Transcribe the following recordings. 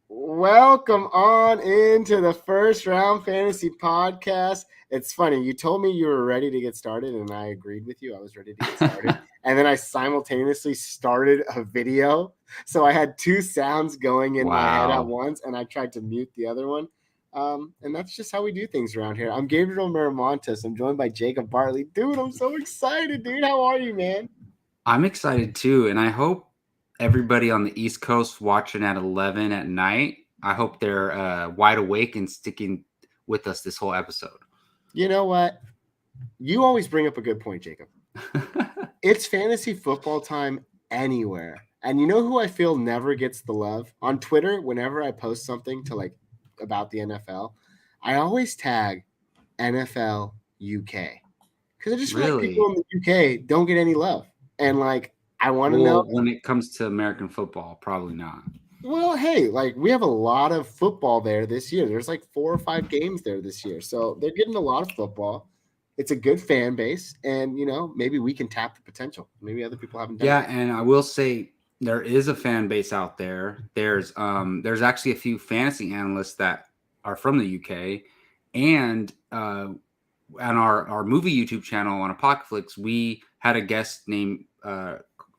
Welcome on into the First Round Fantasy Podcast. It's funny, you told me you were ready to get started, and I agreed with you. I was ready to get started. And then I simultaneously started a video. So I had two sounds going in my head at once, and I tried to mute the other one. And that's just how we do things around here. I'm Gabriel Miramontes. I'm joined by Jacob Bartley. Dude, I'm so excited, dude. How are you, man? I'm excited too, and I hope everybody on the East Coast watching at 11 at night, I hope they're wide awake and sticking with us this whole episode. You know what? You always bring up a good point, Jacob. It's fantasy football time anywhere. And you know who I feel never gets the love? On Twitter, whenever I post something to about the NFL, I always tag NFL UK. Because I just feel like people in the UK don't get any love. And I want to know. When it comes to American football, probably not. Well, hey, we have a lot of football there this year. There's 4 or 5 games there this year. So they're getting a lot of football. It's a good fan base. And, maybe we can tap the potential. Maybe other people haven't done it. Yeah, and I will say there is a fan base out there. There's actually a few fantasy analysts that are from the UK. And on our movie YouTube channel on Apocalypse, we had a guest named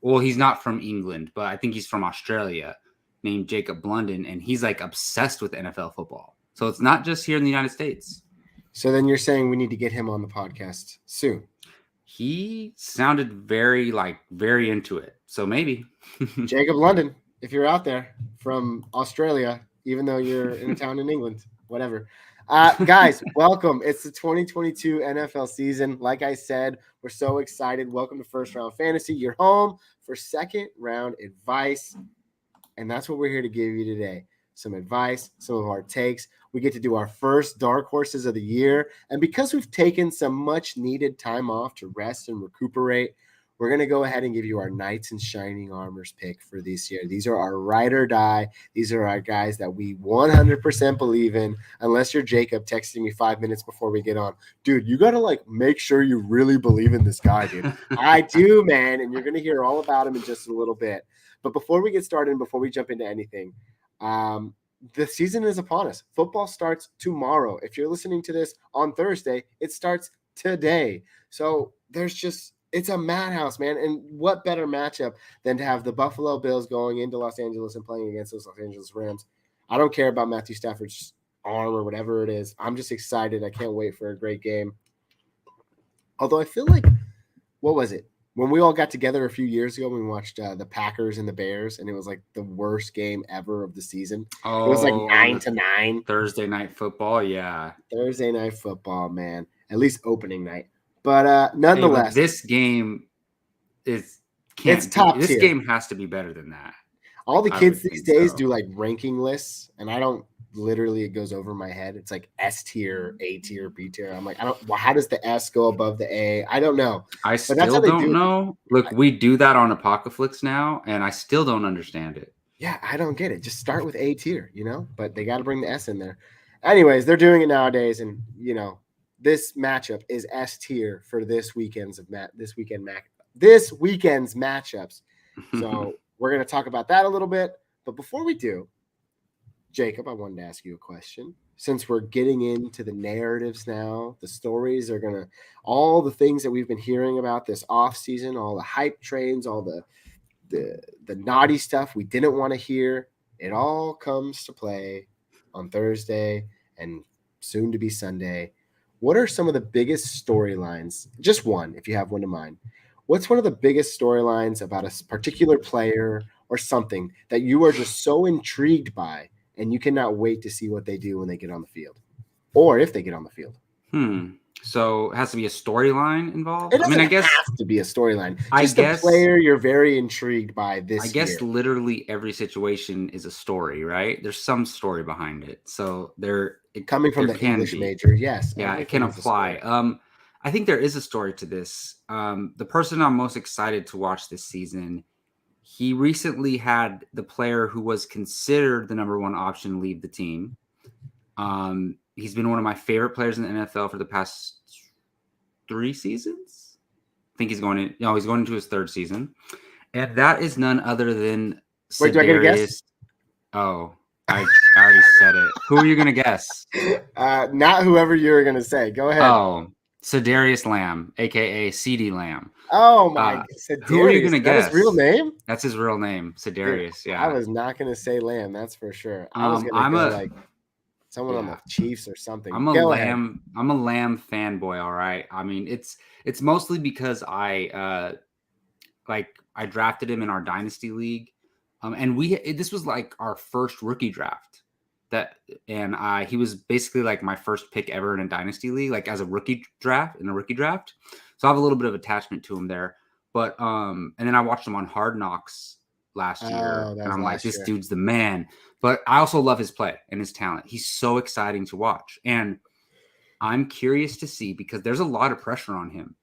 he's not from England, but I think he's from Australia, named Jacob Blunden, and he's obsessed with NFL football. So it's not just here in the United States. So then you're saying we need to get him on the podcast soon. He sounded very into it. So maybe. Jacob Blunden, if you're out there from Australia, even though you're in a town in England, whatever. Guys, welcome. It's the 2022 NFL season. Like I said, we're so excited. Welcome to First Round Fantasy. You're home for second round advice. And that's what we're here to give you today. Some advice, some of our takes. We get to do our first dark horses of the year. And because we've taken some much needed time off to rest and recuperate, we're going to go ahead and give you our Knights in Shining Armors pick for this year. These are our ride or die. These are our guys that we 100% believe in, unless you're Jacob texting me 5 minutes before we get on. Dude, you got to make sure you really believe in this guy, dude. I do, man. And you're going to hear all about him in just a little bit. But before we get started and before we jump into anything, the season is upon us. Football starts tomorrow. If you're listening to this on Thursday, it starts today. So it's a madhouse, man. And what better matchup than to have the Buffalo Bills going into Los Angeles and playing against those Los Angeles Rams? I don't care about Matthew Stafford's arm or whatever it is. I'm just excited. I can't wait for a great game. Although I feel what was it? When we all got together a few years ago, we watched the Packers and the Bears, and it was the worst game ever of the season. It was 9-9. Thursday night football, yeah. Thursday night football, man. At least opening night. But nonetheless, this game it's top tier. This game has to be better than that. All the kids these days do ranking lists, and I don't. Literally, it goes over my head. It's S tier, A tier, B tier. I'm how does the S go above the A? I don't know. I still don't know. Look, we do that on Apocalypse now, and I still don't understand it. Yeah, I don't get it. Just start with A tier, but they got to bring the S in there. Anyways, they're doing it nowadays, and this matchup is S tier for this weekend's matchups. So we're going to talk about that a little bit. But before we do, Jacob, I wanted to ask you a question. Since we're getting into the narratives now, the stories are going to – all the things that we've been hearing about this offseason, all the hype trains, all the naughty stuff we didn't want to hear, it all comes to play on Thursday and soon to be Sunday. What are some of the biggest storylines? Just one, if you have one in mind. What's one of the biggest storylines about a particular player or something that you are just so intrigued by and you cannot wait to see what they do when they get on the field, or if they get on the field? So it has to be a storyline involved? It doesn't have to be a storyline. Just a player you're very intrigued by this year. I guess literally every situation is a story, right? There's some story behind it. So coming from the English major, yes. Yeah, it can apply. I think there is a story to this. The person I'm most excited to watch this season, he recently had the player who was considered the number one option leave the team. He's been one of my favorite players in the NFL for the past 3 seasons. I think he's going into his 3rd season. And that is none other than Wait, do I get a guess? Sedarius. Oh, I already said it. Who are you gonna guess? Not whoever you were gonna say. Go ahead. Oh, Sedarius Lamb, aka CD Lamb. Oh my, Uh, who are you Sedarius. gonna Is that his real guess? name? That's his real name, Dude, Sedarius. I Yeah. was not gonna say Lamb. That's for sure. I was gonna I'm go a like someone on yeah. the Chiefs or something. I'm a Go ahead. Lamb. I'm a Lamb fanboy. All right. I mean, it's mostly because I drafted him in our dynasty league, and this was like our first rookie draft. He was basically like my first pick ever in a dynasty league, like as a rookie draft. So I have a little bit of attachment to him there. But and then I watched him on Hard Knocks last year, Oh, that and was I'm like, last this year. dude's the man. But I also love his play and his talent. He's so exciting to watch, and I'm curious to see because there's a lot of pressure on him.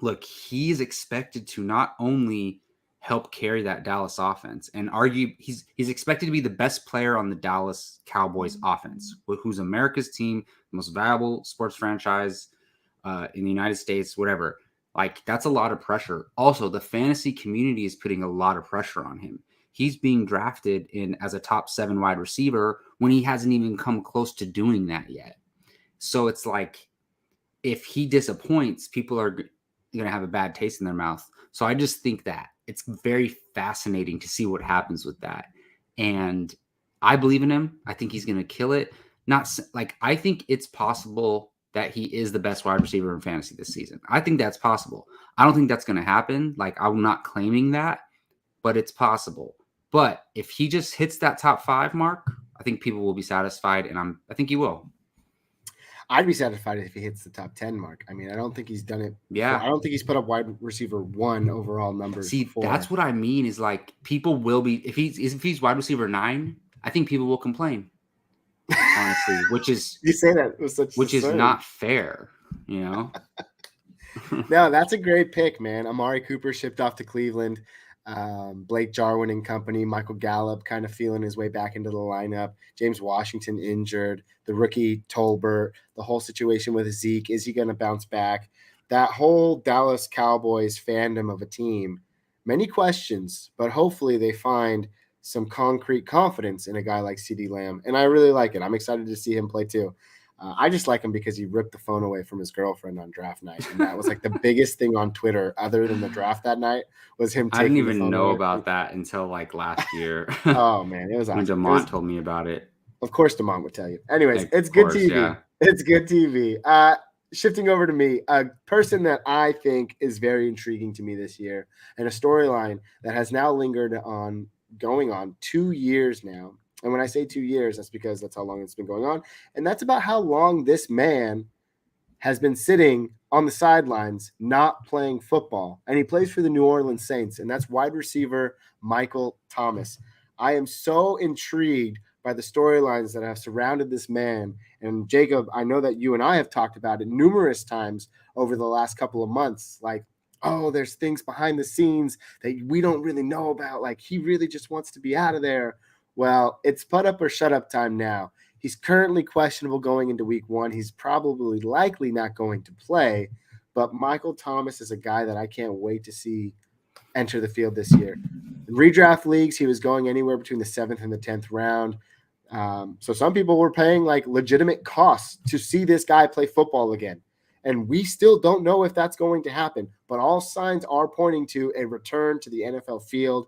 Look, he's expected to not only help carry that Dallas offense and he's expected to be the best player on the Dallas Cowboys offense, who's America's team, the most valuable sports franchise in the United States, whatever. Like, that's a lot of pressure. Also, the fantasy community is putting a lot of pressure on him. He's being drafted in as a top 7 wide receiver when he hasn't even come close to doing that yet. So it's like, if he disappoints, people are going to have a bad taste in their mouth. So I just think that it's very fascinating to see what happens with that. And I believe in him. I think he's going to kill it. I think it's possible that he is the best wide receiver in fantasy this season. I think that's possible. I don't think that's going to happen. Like, I'm not claiming that, but it's possible. But if he just hits that top 5 mark, I think people will be satisfied, and I think he will. I'd be satisfied if he hits the top 10 mark. I mean, I don't think he's done it. Yeah. I don't think he's put up wide receiver 1 overall numbers. See, before. That's what I mean is like people will be if he's wide receiver 9, I think people will complain. Honestly, which is you say that with such which is not fair, you know. No, that's a great pick, man. Amari Cooper shipped off to Cleveland. Blake Jarwin and company, Michael Gallup kind of feeling his way back into the lineup. James Washington injured. The rookie Tolbert. The whole situation with Zeke. Is he going to bounce back? That whole Dallas Cowboys fandom of a team. Many questions, but hopefully they find some concrete confidence in a guy like CeeDee Lamb. And I really like it. I'm excited to see him play too. I just like him because he ripped the phone away from his girlfriend on draft night. And that was like the biggest thing on Twitter other than the draft that night was him taking I didn't the even phone know away about that until like last year. Oh, man. It was when awesome. Demont told me about it. Of course, Demont would tell you. Anyways, Like, it's good course, TV. Yeah. It's good TV. Shifting over to me, a person that I think is very intriguing to me this year and a storyline that has now lingered on going on 2 years now. And when I say 2 years, that's because that's how long it's been going on. And that's about how long this man has been sitting on the sidelines, not playing football. And he plays for the New Orleans Saints, and that's wide receiver Michael Thomas. I am so intrigued by the storylines that have surrounded this man. And Jacob, I know that you and I have talked about it numerous times over the last couple of months. Like, oh, there's things behind the scenes that we don't really know about. Like, he really just wants to be out of there. Well, it's put up or shut up time now. He's currently questionable going into week 1. He's probably likely not going to play. But Michael Thomas is a guy that I can't wait to see enter the field this year. In redraft leagues, he was going anywhere between the 7th and the 10th round. So some people were paying like legitimate costs to see this guy play football again. And we still don't know if that's going to happen. But all signs are pointing to a return to the NFL field.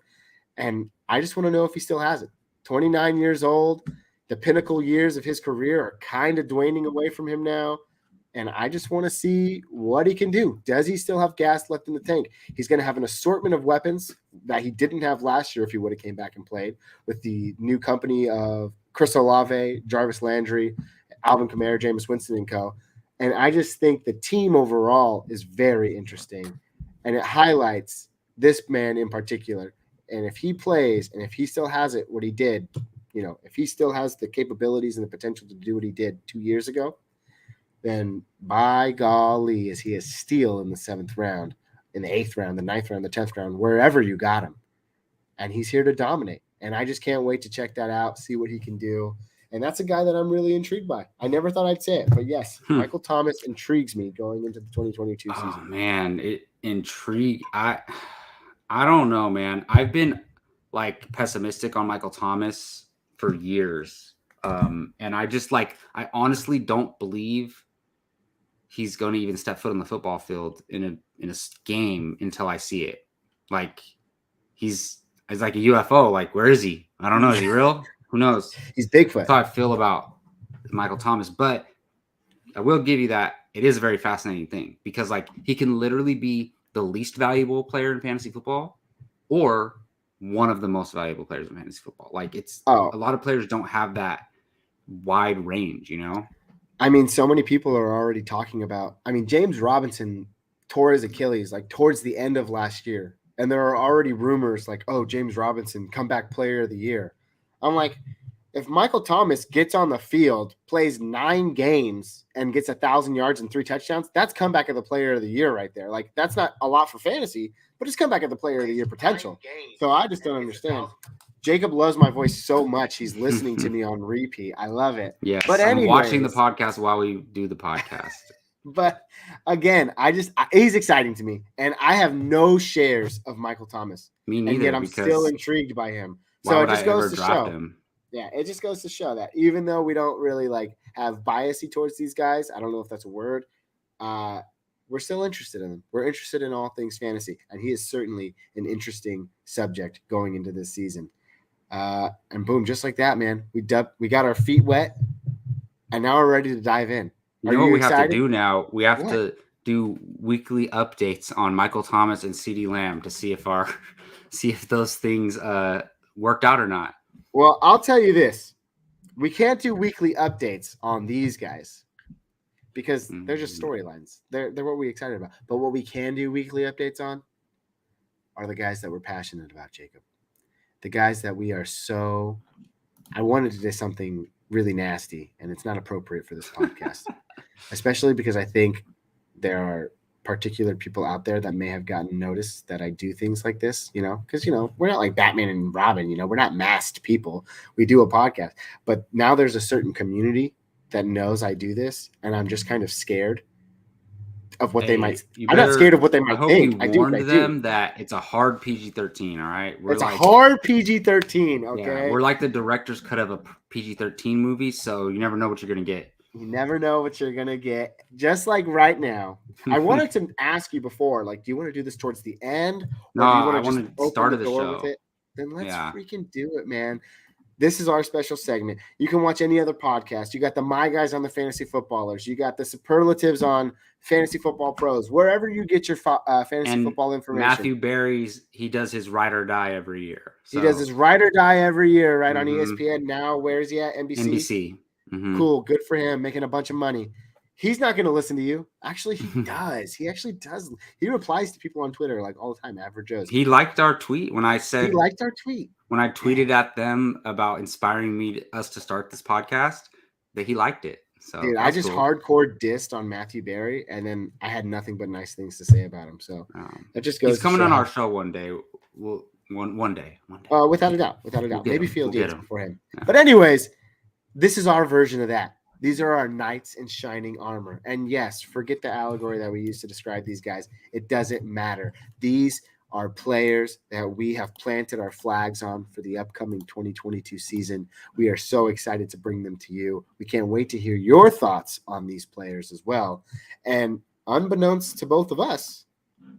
And I just want to know if he still has it. 29 years old. The pinnacle years of his career are kind of waning away from him now. And I just want to see what he can do. Does he still have gas left in the tank? He's going to have an assortment of weapons that he didn't have last year if he would have came back and played with the new company of Chris Olave, Jarvis Landry, Alvin Kamara, Jameis Winston, and co. And I just think the team overall is very interesting. And it highlights this man in particular. And if he plays and if he still has it, what he did, if he still has the capabilities and the potential to do what he did 2 years ago, then by golly, is he a steal in the 7th round, in the 8th round, the 9th round, the 10th round, wherever you got him. And he's here to dominate. And I just can't wait to check that out, see what he can do. And that's a guy that I'm really intrigued by. I never thought I'd say it, but yes, Michael Thomas intrigues me going into the 2022 season. Oh, man, it intrigued. I don't know, man. I've been like pessimistic on Michael Thomas for years. And I just I honestly don't believe he's going to even step foot on the football field in a game until I see it. Like he's like a UFO. Like, where is he? I don't know. Is he real? Who knows? He's Bigfoot. That's how I feel about Michael Thomas. But I will give you that it is a very fascinating thing because he can literally be the least valuable player in fantasy football or one of the most valuable players in fantasy football. A lot of players don't have that wide range, I mean, so many people are already talking about, James Robinson tore his Achilles towards the end of last year. And there are already rumors James Robinson, comeback player of the year. I'm like, if Michael Thomas gets on the field, plays 9 games, and gets 1,000 yards and 3 touchdowns, that's comeback of the player of the year right there. That's not a lot for fantasy, but it's comeback of the player of the year potential. So I just don't understand. Jacob loves my voice so much. He's listening to me on repeat. I love it. Yes, but anyways, I'm watching the podcast while we do the podcast. But again, he's exciting to me. And I have no shares of Michael Thomas. Me neither. And yet I'm still intrigued by him. So it just goes to show. Yeah, it just goes to show that even though we don't really have biasy towards these guys, I don't know if that's a word, we're still interested in them. We're interested in all things fantasy. And he is certainly an interesting subject going into this season. And boom, just like that, man, we got our feet wet, and now we're ready to dive in. You know what we have to do now? We have to do weekly updates on Michael Thomas and CeeDee Lamb to see if those things worked out or not. Well, I'll tell you this: we can't do weekly updates on these guys because they're just storylines. They're what we're excited about. But what we can do weekly updates on are the guys that we're passionate about, Jacob. The guys that we are so – I wanted to do something really nasty, and it's not appropriate for this podcast, especially because I think there are particular people out there that may have gotten notice that I do things like this, because, we're not like Batman and Robin, we're not masked people. We do a podcast. But now there's a certain community that knows I do this, and I'm just kind of scared of what they might. I'm not scared of what they might think. I warned them that it's a hard PG-13. All right, it's a hard PG-13. Okay, yeah, we're like the director's cut of a PG-13 movie, so you never know what you're gonna get. You never know what you're gonna get. Just like right now, I wanted to ask you before, do you want to do this towards the end, or no? Do you want to just start the show with it? Then let's freaking do it, man. This is our special segment. You can watch any other podcast. You got the My Guys on the Fantasy Footballers. You got the Superlatives on Fantasy Football Pros. Wherever you get your fantasy football information. Matthew Berry's, he does his Ride or Die every year. So. He does his Ride or Die every year, right, on ESPN. Now, where is he at? NBC? NBC. Mm-hmm. Cool. Good for him, making a bunch of money. He's not going to listen to you. Actually, he does. He actually does. He replies to people on Twitter all the time, Average Joe's. He liked our tweet when I said – He liked our tweet. When I tweeted at them about inspiring us to start this podcast, that he liked it. So dude, I just hardcore dissed on Matthew Berry, and then I had nothing but nice things to say about him. So that just goes. He's coming on our show one day. One day. Without a doubt. Maybe Field Yates before him. Yeah. But anyways, this is our version of that. These are our knights in shining armor. And yes, forget the allegory that we used to describe these guys. It doesn't matter. These are players that we have planted our flags on for the upcoming 2022 season. We are so excited to bring them to you. We can't wait to hear your thoughts on these players as well. And unbeknownst to both of us,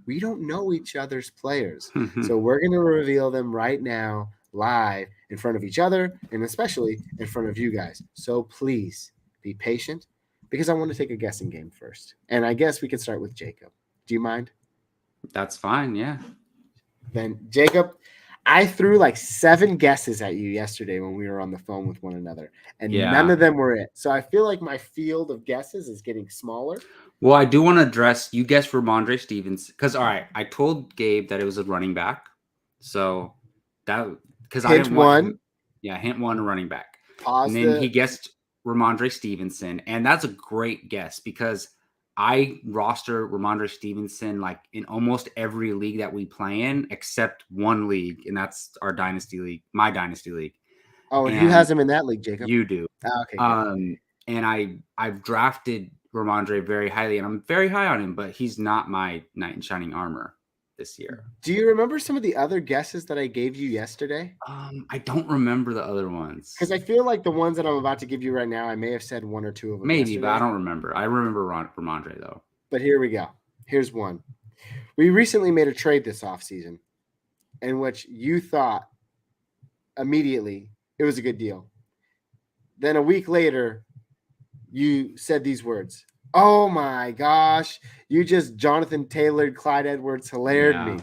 we don't know each other's players. So we're going to reveal them right now, live, in front of each other, and especially in front of you guys. So please be patient, because I want to take a guessing game first. And I guess we could start with Jacob. Do you mind? That's fine, yeah. Then, Jacob, I threw 7 guesses at you yesterday when we were on the phone with one another, and none of them were it. So I feel like my field of guesses is getting smaller. Well, I do want to address, you guessed Ramondre Stevenson, because, all right, I told Gabe that it was a running back. So that, because I didn't want him, hint one, running back. And then he guessed Ramondre Stevenson, and that's a great guess because I roster Ramondre Stevenson in almost every league that we play in, except one league, and that's our dynasty league, my dynasty league. Oh, and who has him in that league, Jacob? You do. Oh, okay. And I've drafted Ramondre very highly, and I'm very high on him, but he's not my knight in shining armor. this year. Do you remember some of the other guesses that I gave you yesterday? I don't remember the other ones. Because I feel like the ones that I'm about to give you right now, I may have said one or two of them Maybe, yesterday. but I don't remember. I remember Ramondre, though. But here we go. Here's one. We recently made a trade this offseason in which you thought immediately it was a good deal. Then a week later, you said these words. Oh my gosh, you just Jonathan Taylored, Clyde Edwards Hilaired me.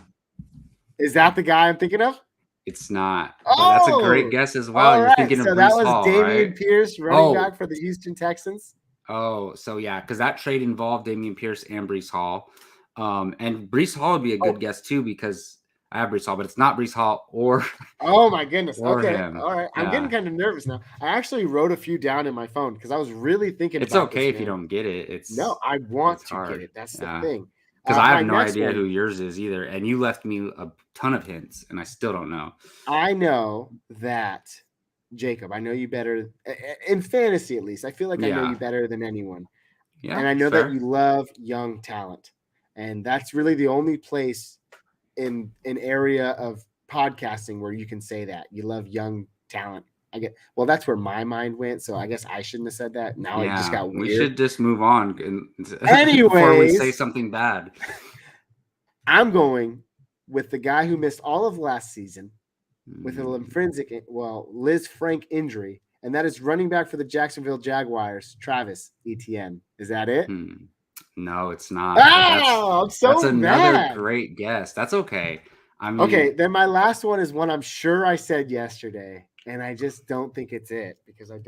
Is that the guy I'm thinking of? It's not. But that's a great guess as well. All You're right. thinking of So Brees that was Hall, Dameon right? Pierce, running back for the Houston Texans. Oh, so yeah, because that trade involved Dameon Pierce and Brees Hall. And Brees Hall would be a good guess too, because I have Brees Hall, but it's not Brees Hall or oh my goodness. Okay. him. All right. I'm getting kind of nervous now. I actually wrote a few down in my phone because I was really thinking it's about okay this, if you don't get it. No, I want to hard. get it. That's the thing. Because I have no idea who yours is either. And you left me a ton of hints, and I still don't know. I know that, Jacob, I know you better in fantasy, at least. I feel like I know you better than anyone. Yeah, and I know that you love young talent. And that's really the only place in an area of podcasting where you can say that. You love young talent. That's where my mind went. So I guess I shouldn't have said that. Now it just got weird. We should just move on Anyways, before we say something bad. I'm going with the guy who missed all of last season with a Liz Frank injury, and that is running back for the Jacksonville Jaguars, Travis Etienne. Is that it? No, it's not. I'm so that's another mad. Great guess. That's okay. I mean, okay, then my last one is one I'm sure I said yesterday, and I just don't think it's it because I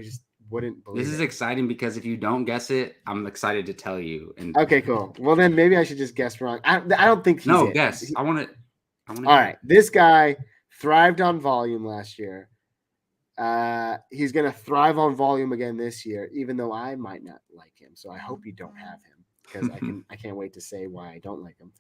just wouldn't believe it. This is exciting because if you don't guess it, I'm excited to tell you. And okay, cool. Well, then maybe I should just guess wrong. I don't think he's no, it. guess. I want to. All right, this guy thrived on volume last year. He's going to thrive on volume again this year, even though I might not like him. So I hope you don't have him because I can't wait to say why I don't like him.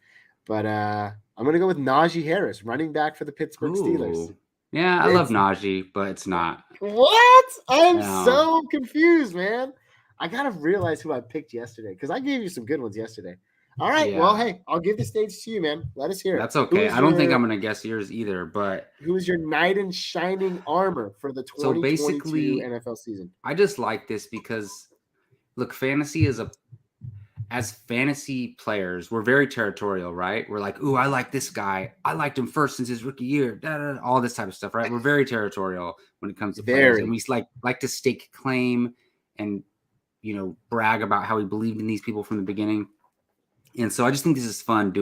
But I'm going to go with Najee Harris, running back for the Pittsburgh Steelers. Yeah, I love Najee, but it's not. What? I'm so confused, man. I got to realize who I picked yesterday because I gave you some good ones yesterday. All right. Yeah. Well, hey, I'll give the stage to you, man. Let us hear it. That's okay. I don't think I'm going to guess yours either, but who is your knight in shining armor for the 2022 NFL season? I just like this because, look, fantasy is as fantasy players, we're very territorial, right? We're like, ooh, I like this guy. I liked him first since his rookie year. All this type of stuff, right? We're very territorial when it comes to players, and we like to stake claim and brag about how we believed in these people from the beginning. And so I just think this is fun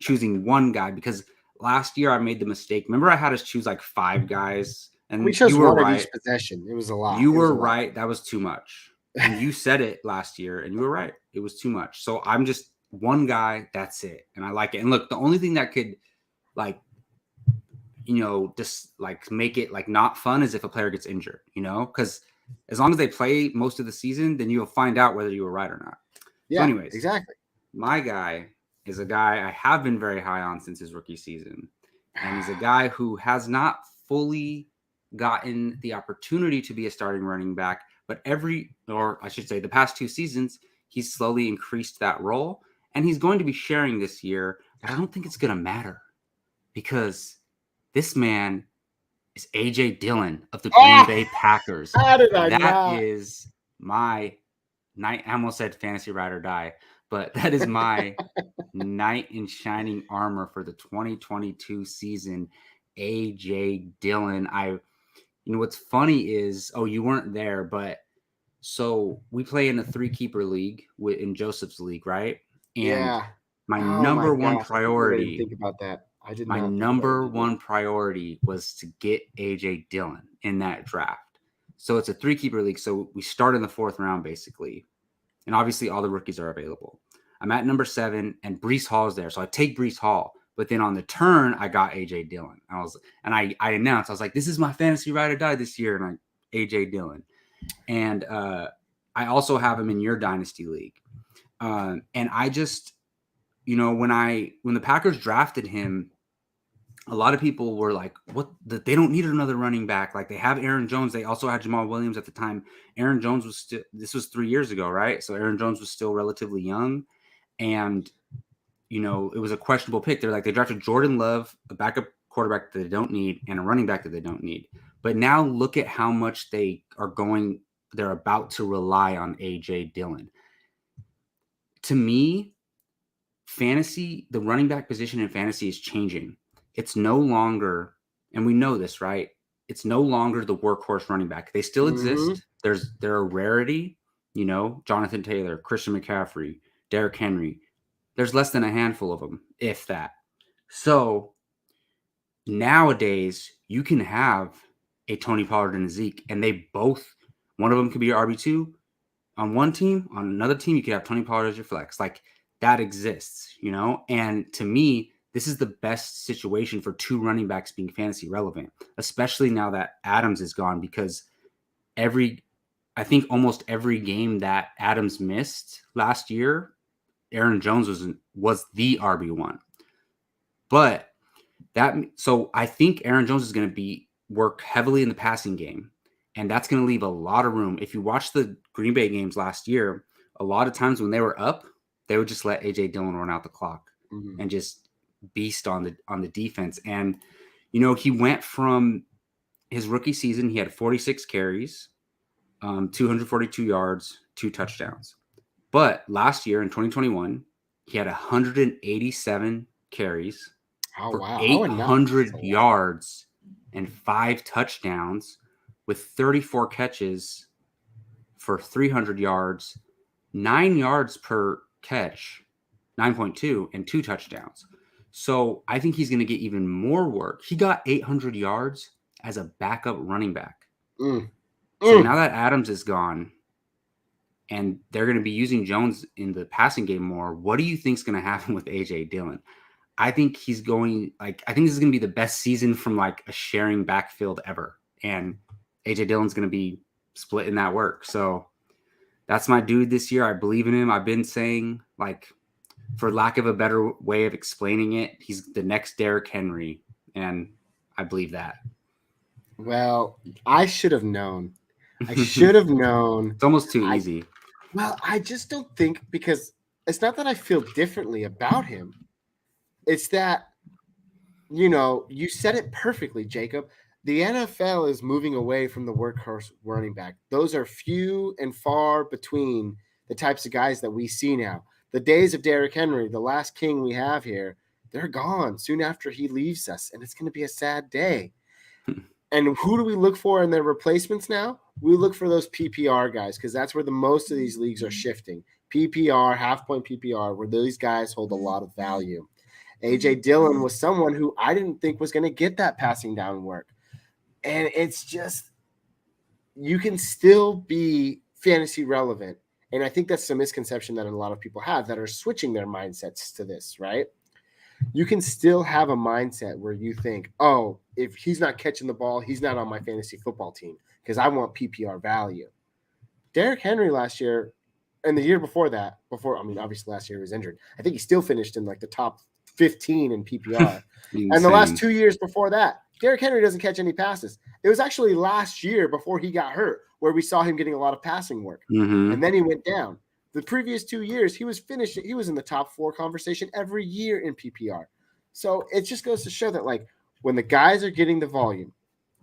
choosing one guy because last year I made the mistake. Remember, I had us choose like 5 guys, and we chose one of each possession. It was a lot. You were right. That was too much. And you said it last year, and you were right. It was too much. So I'm just one guy. That's it, and I like it. And look, the only thing that could, just make it not fun is if a player gets injured. Because as long as they play most of the season, then you'll find out whether you were right or not. Yeah. So anyways, exactly. My guy is a guy I have been very high on since his rookie season. And he's a guy who has not fully gotten the opportunity to be a starting running back, but the past 2 seasons, he's slowly increased that role. And he's going to be sharing this year, but I don't think it's going to matter because this man is A.J. Dillon of the Green Bay Packers. How did I That is my night. I almost said fantasy ride or die. But that is my knight in shining armor for the 2022 season, A.J. Dillon. What's funny is, you weren't there, but so we play in a 3-keeper league in Joseph's league, right? And my number one priority. I didn't think about that. My number one priority was to get A.J. Dillon in that draft. So it's a 3-keeper league. So we start in the 4th round, basically. And obviously, all the rookies are available. I'm at number 7, and Brees Hall is there. So I take Brees Hall. But then on the turn, I got A.J. Dillon. I announced, I was like, this is my fantasy ride or die this year. And A.J. Dillon. And I also have him in your dynasty league. And I just, when the Packers drafted him, a lot of people were like, what? They don't need another running back. Like, they have Aaron Jones. They also had Jamal Williams at the time. Aaron Jones this was 3 years ago, right? So Aaron Jones was still relatively young. And it was a questionable pick. They're like, they drafted Jordan Love, a backup quarterback that they don't need, and a running back that they don't need. But now look at how much they're about to rely on AJ Dillon. To me, fantasy, the running back position in fantasy is changing. It's no longer, and we know this, right? It's no longer the workhorse running back. They still exist. They're a rarity, Jonathan Taylor, Christian McCaffrey, Derrick Henry. There's less than a handful of them, if that. So nowadays, you can have a Tony Pollard and a Zeke, and one of them could be your RB2 on one team. On another team, you could have Tony Pollard as your flex. Like, that exists, And to me, this is the best situation for two running backs being fantasy relevant, especially now that Adams is gone, because I think almost every game that Adams missed last year, Aaron Jones was the RB1. But so I think Aaron Jones is going to work heavily in the passing game, and that's going to leave a lot of room. If you watch the Green Bay games last year, a lot of times when they were up, they would just let AJ Dillon run out the clock and just beast on the defense. And he went from his rookie season, he had 46 carries, 242 yards, 2 touchdowns. But last year in 2021, he had 187 carries for 800 yards and 5 touchdowns with 34 catches for 300 yards, 9 yards per catch, 9.2, and 2 touchdowns. So I think he's going to get even more work. He got 800 yards as a backup running back. So now that Adams is gone and they're going to be using Jones in the passing game more, what do you think is going to happen with AJ Dillon? I think I think this is going to be the best season from like a sharing backfield ever. And AJ Dillon's going to be splitting that work. So that's my dude this year. I believe in him. I've been saying, like, for lack of a better way of explaining it, he's the next Derrick Henry. And I believe that. Well, I should have known. It's almost too easy. Well, I just don't think, because it's not that I feel differently about him. It's that, you said it perfectly, Jacob. The NFL is moving away from the workhorse running back. Those are few and far between the types of guys that we see now. The days of Derrick Henry, the last king we have here, they're gone soon after he leaves us, and it's going to be a sad day. And who do we look for in their replacements now? We look for those PPR guys, because that's where the most of these leagues are shifting. PPR, half-point PPR, where these guys hold a lot of value. AJ Dillon was someone who I didn't think was going to get that passing down work. And it's just, you can still be fantasy relevant. And I think that's the misconception that a lot of people have that are switching their mindsets to this, right? You can still have a mindset where you think, oh, if he's not catching the ball, he's not on my fantasy football team because I want PPR value. Derrick Henry last year and the year before that, obviously last year he was injured, I think he still finished in like the top 15 in PPR. And the last 2 years before that, Derrick Henry doesn't catch any passes. It was actually last year before he got hurt where we saw him getting a lot of passing work. And then he went down. The previous 2 years, he was in the top 4 conversation every year in PPR. So it just goes to show that, like, when the guys are getting the volume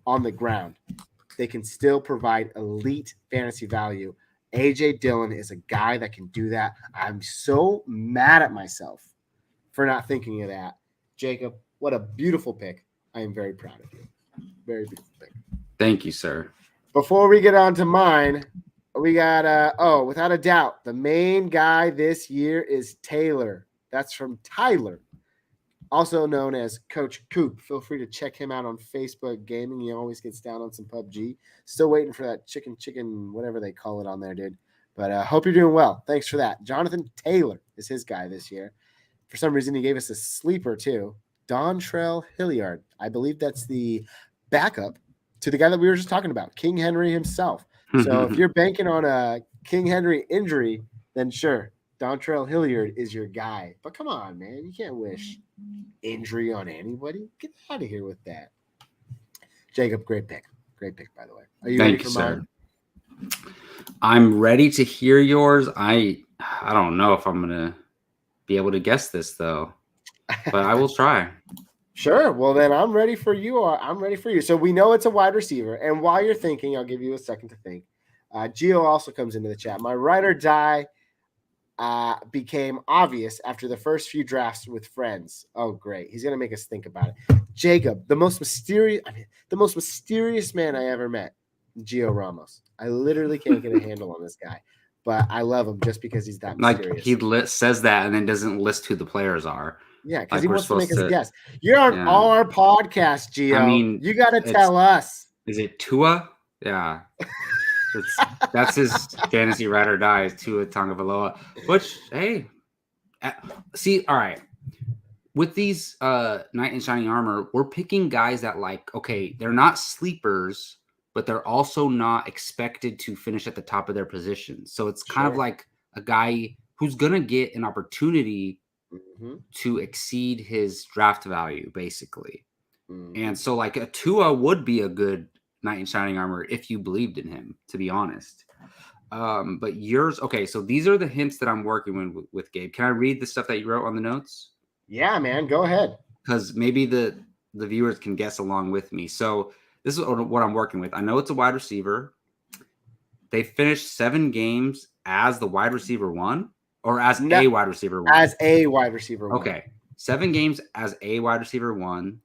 on the ground, they can still provide elite fantasy value. AJ Dillon is a guy that can do that. I'm so mad at myself for not thinking of that. Jacob, what a beautiful pick. I am very proud of you. Very beautiful pick. Thank you, sir. Before we get on to mine, we got, without a doubt, the main guy this year is Taylor. That's from Tyler, also known as Coach Coop. Feel free to check him out on Facebook Gaming. He always gets down on some PUBG. Still waiting for that chicken, whatever they call it on there, dude. But hope you're doing well. Thanks for that. Jonathan Taylor is his guy this year. For some reason, he gave us a sleeper, too. Dontrell Hilliard. I believe that's the backup to the guy that we were just talking about, King Henry himself. So if you're banking on a King Henry injury, then sure, Dontrell Hilliard is your guy. But come on, man. You can't wish injury on anybody. Get out of here with that. Jacob, great pick. Great pick, by the way. Are you ready for mine? I'm ready to hear yours. I don't know if I'm going to be able to guess this though, but I will try. Sure. Well, then I'm ready for you. I'm ready for you. So we know it's a wide receiver. And while you're thinking, I'll give you a second to think. Gio also comes into the chat. My ride or die became obvious after the first few drafts with friends. Oh, great. He's going to make us think about it. Jacob, the most mysterious man I ever met, Gio Ramos. I literally can't get a handle on this guy, but I love him just because he's that mysterious. Like he says that and then doesn't list who the players are. Yeah, because like he wants to make us guess. You're on our podcast, Gio. I mean, you got to tell us. Is it Tua? Yeah. That's his fantasy ride or die is Tua Tagovailoa. Which, hey, see, all right. With these Knight in Shining Armor, we're picking guys that okay, they're not sleepers, but they're also not expected to finish at the top of their position. So it's kind of like a guy who's going to get an opportunity to exceed his draft value, basically. And so a Tua would be a good Knight in Shining Armor if you believed in him, to be honest. But yours, okay, so these are the hints that I'm working with Gabe. Can I read the stuff that you wrote on the notes? Yeah, man, go ahead. Because maybe the viewers can guess along with me. So this is what I'm working with. I know it's a wide receiver. They finished 7 games as the wide receiver 1 or as a wide receiver 1? As a wide receiver 1. Okay. 7 games as a wide receiver 1,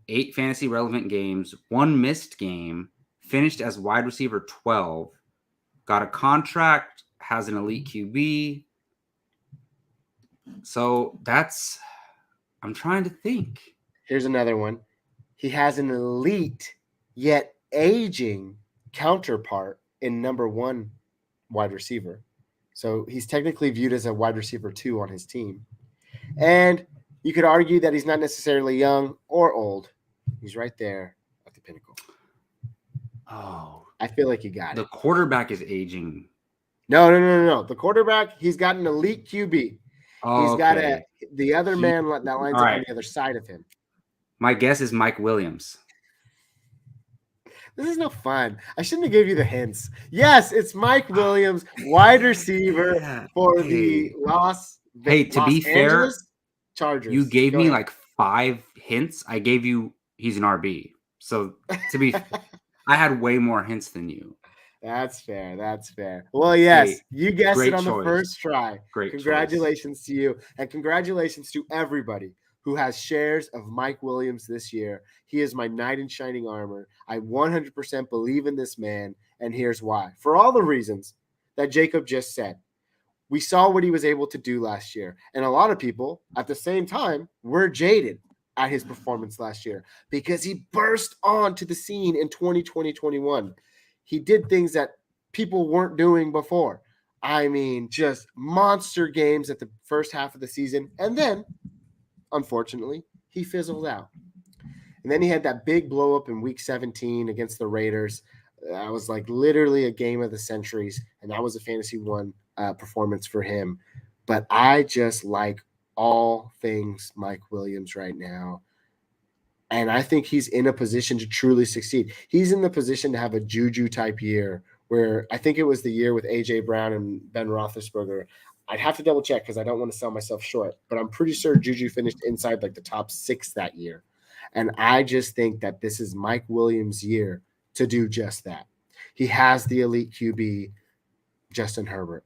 8 fantasy relevant games, 1 missed game, finished as wide receiver 12, got a contract, has an elite QB. So I'm trying to think. Here's another one. He has an elite yet aging counterpart in number 1 wide receiver. So he's technically viewed as a wide receiver 2 on his team. And you could argue that he's not necessarily young or old. He's right there at the pinnacle. Oh. I feel like you got it. The quarterback is aging. No. The quarterback, he's got an elite QB. Oh, he's got the other man that lines up on the other side of him. My guess is Mike Williams. This is no fun. I shouldn't have gave you the hints. Yes, it's Mike Williams, wide receiver for the Los Angeles Chargers. You gave me 5 hints. I gave you he's an RB. So to be I had way more hints than you. That's fair. Well, yes, you guessed it on the first try. Great Congratulations to you. And congratulations to everybody who has shares of Mike Williams this year. He is my knight in shining armor. I 100% believe in this man, and here's why. For all the reasons that Jacob just said. We saw what he was able to do last year. And a lot of people, at the same time, were jaded at his performance last year because he burst onto the scene in 2020-21. He did things that people weren't doing before. I mean, just monster games at the first half of the season. And then, unfortunately, he fizzled out. And then he had that big blow up in week 17 against the Raiders. That was literally a game of the centuries. And that was a fantasy 1 performance for him. But I just like all things Mike Williams right now. And I think he's in a position to truly succeed. He's in the position to have a Juju type year where I think it was the year with A.J. Brown and Ben Roethlisberger. I'd have to double check because I don't want to sell myself short, but I'm pretty sure Juju finished inside the top 6 that year. And I just think that this is Mike Williams' year to do just that. He has the elite QB, Justin Herbert.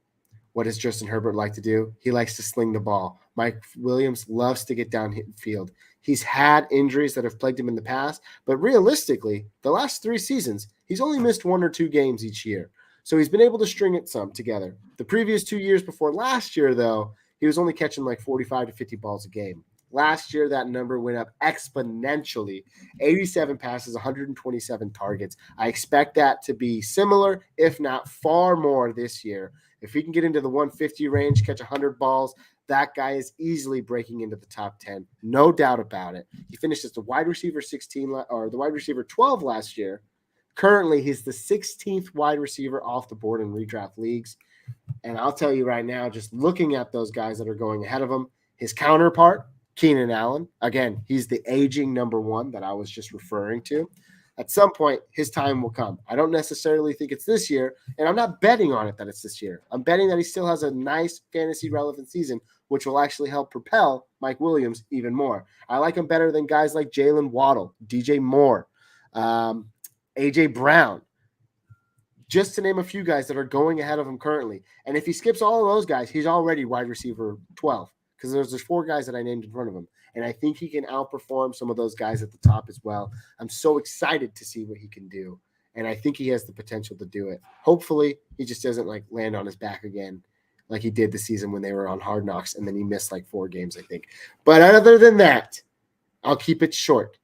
What does Justin Herbert like to do? He likes to sling the ball. Mike Williams loves to get downfield. He's had injuries that have plagued him in the past, but realistically, the last 3 seasons, he's only missed 1 or 2 games each year. So he's been able to string it some together. The previous 2 years before last year, though, he was only catching 45 to 50 balls a game. Last year, that number went up exponentially. 87 passes, 127 targets. I expect that to be similar, if not far more this year. If he can get into the 150 range, catch 100 balls, that guy is easily breaking into the top 10. No doubt about it. He finished as the wide receiver 16 or the wide receiver 12 last year. Currently, he's the 16th wide receiver off the board in redraft leagues. And I'll tell you right now, just looking at those guys that are going ahead of him, his counterpart, Keenan Allen. Again, he's the aging number 1 that I was just referring to. At some point, his time will come. I don't necessarily think it's this year, and I'm not betting on it that it's this year. I'm betting that he still has a nice fantasy relevant season, which will actually help propel Mike Williams even more. I like him better than guys like Jalen Waddle, DJ Moore, AJ Brown, just to name a few guys that are going ahead of him currently. And if he skips all of those guys, he's already wide receiver 12 because there's 4 guys that I named in front of him. And I think he can outperform some of those guys at the top as well. I'm so excited to see what he can do. And I think he has the potential to do it. Hopefully, he just doesn't like land on his back again like he did the season when they were on Hard Knocks, and then he missed like 4 games, I think. But other than that, I'll keep it short.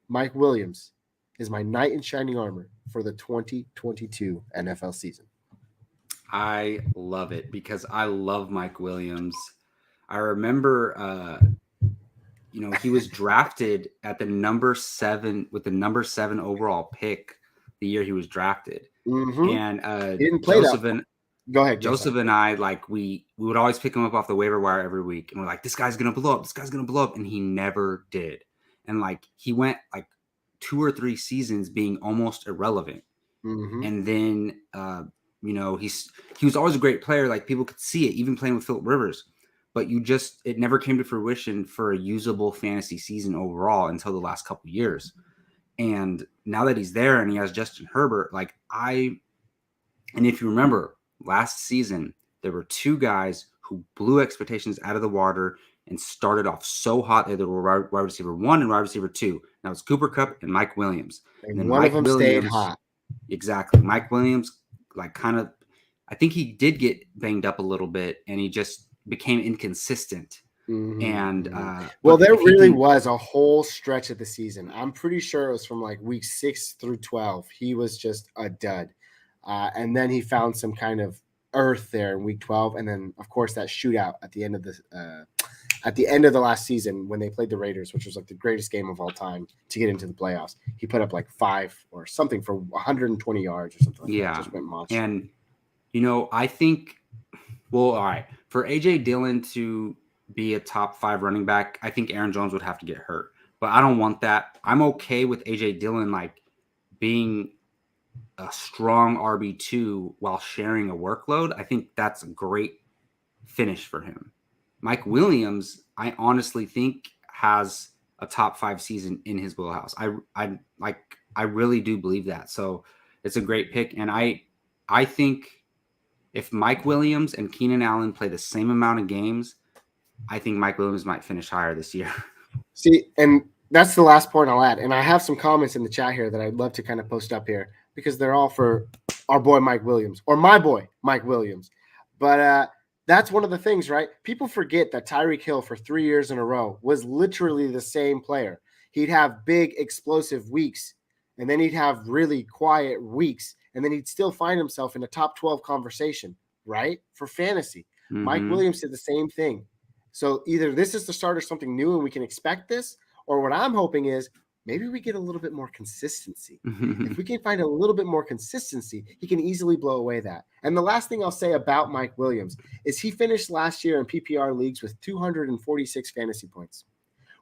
Mike Williams is my knight in shining armor for the 2022 NFL season. I love it because I love Mike Williams. I remember, he was drafted at the number 7 with the number 7 overall pick the year he was drafted. Mm-hmm. And he didn't play Joseph that. and Go ahead, Joseph and I, like we would always pick him up off the waiver wire every week, and we're like, this guy's gonna blow up. This guy's gonna blow up, and he never did. And like he went like 2 or 3 seasons being almost irrelevant. Mm-hmm. And then he was always a great player. Like people could see it, even playing with Phillip Rivers. But it never came to fruition for a usable fantasy season overall until the last couple of years. And now that he's there and he has Justin Herbert, and if you remember last season, there were 2 guys who blew expectations out of the water and started off so hot that they were wide receiver 1 and wide receiver 2. Now it's Cooper Kupp and Mike Williams. And then one of them stayed hot. Exactly. Mike Williams, I think he did get banged up a little bit and he just became inconsistent. Mm-hmm. And there really was a whole stretch of the season. I'm pretty sure it was from like week 6 through 12. He was just a dud. And then he found some kind of earth there in week 12. And then, of course, that shootout at the end of the last season when they played the Raiders, which was like the greatest game of all time to get into the playoffs. He put up like 5 or something for 120 yards or something like that. Just went monster. And, I think, all right, for A.J. Dillon to be a top 5 running back, I think Aaron Jones would have to get hurt. But I don't want that. I'm okay with A.J. Dillon being a strong RB2 while sharing a workload. I think that's a great finish for him. Mike Williams, I honestly think has a top 5 season in his wheelhouse. I really do believe that. So it's a great pick. And I think if Mike Williams and Keenan Allen play the same amount of games, I think Mike Williams might finish higher this year. See, and that's the last point I'll add. And I have some comments in the chat here that I'd love to kind of post up here because they're all for our boy Mike Williams or my boy Mike Williams. But that's one of the things, right? People forget that Tyreek Hill for 3 years in a row was literally the same player. He'd have big explosive weeks, and then he'd have really quiet weeks, and then he'd still find himself in a top 12 conversation, right? For fantasy. Mm-hmm. Mike Williams did the same thing. So either this is the start of something new and we can expect this, or what I'm hoping is maybe we get a little bit more consistency. If we can find a little bit more consistency, he can easily blow away that. And the last thing I'll say about Mike Williams is he finished last year in PPR leagues with 246 fantasy points.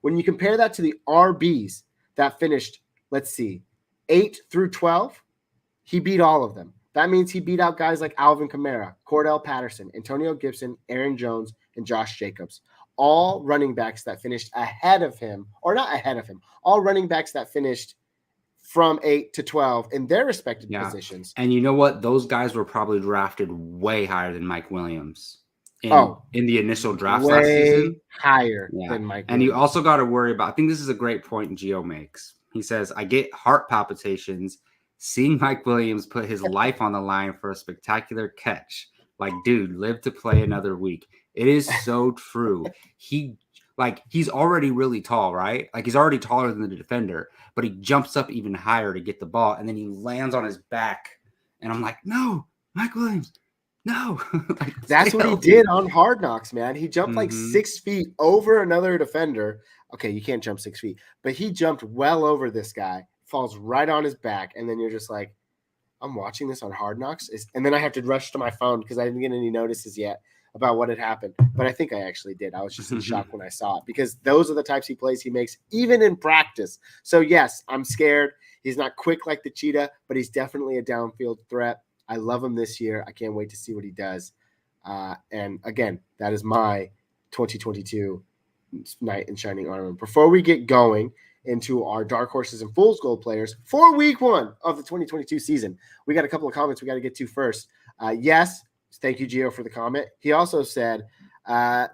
When you compare that to the RBs that finished, 8 through 12, he beat all of them. That means he beat out guys like Alvin Kamara, Cordell Patterson, Antonio Gibson, Aaron Jones, and Josh Jacobs. All running backs that finished ahead of him, or not ahead of him, all running backs that finished from 8 to 12 in their respective positions. And you know what? Those guys were probably drafted way higher than Mike Williams in the initial draft last season. Higher than Mike Williams. And you also got to worry about, I think this is a great point Gio makes. He says, I get heart palpitations seeing Mike Williams put his life on the line for a spectacular catch. Dude, live to play another week. It is so true. He's already really tall, right? He's already taller than the defender, but he jumps up even higher to get the ball, and then he lands on his back. And I'm like, no, Mike Williams, no. That's what he did on Hard Knocks, man. He jumped 6 feet over another defender. Okay, you can't jump 6 feet, but he jumped well over this guy, falls right on his back, and then you're just like, I'm watching this on Hard Knocks, and then I have to rush to my phone because I didn't get any notices yet about what had happened, but I think I actually did. I was just in shock when I saw it because those are the types of plays he makes, even in practice. So, yes, I'm scared. He's not quick like the cheetah, but he's definitely a downfield threat. I love him this year. I can't wait to see what he does. And again, that is my 2022 knight in shining armor. Before we get going into our dark horses and fool's gold players for week 1 of the 2022 season, we got a couple of comments we got to get to first. Yes, thank you, Gio, for the comment. He also said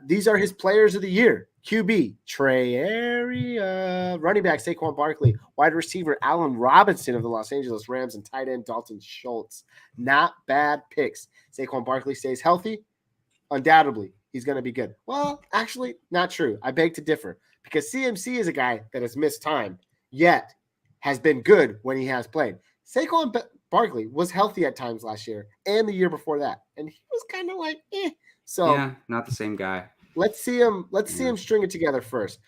these are his players of the year. QB, Trey Area, running back, Saquon Barkley, wide receiver, Allen Robinson of the Los Angeles Rams, and tight end, Dalton Schultz. Not bad picks. Saquon Barkley stays healthy. Undoubtedly, he's going to be good. Well, actually, not true. I beg to differ because CMC is a guy that has missed time, yet has been good when he has played. Saquon Barkley was healthy at times last year and the year before that, and he was kind of like, eh. So yeah, not the same guy. Let's see him string it together first.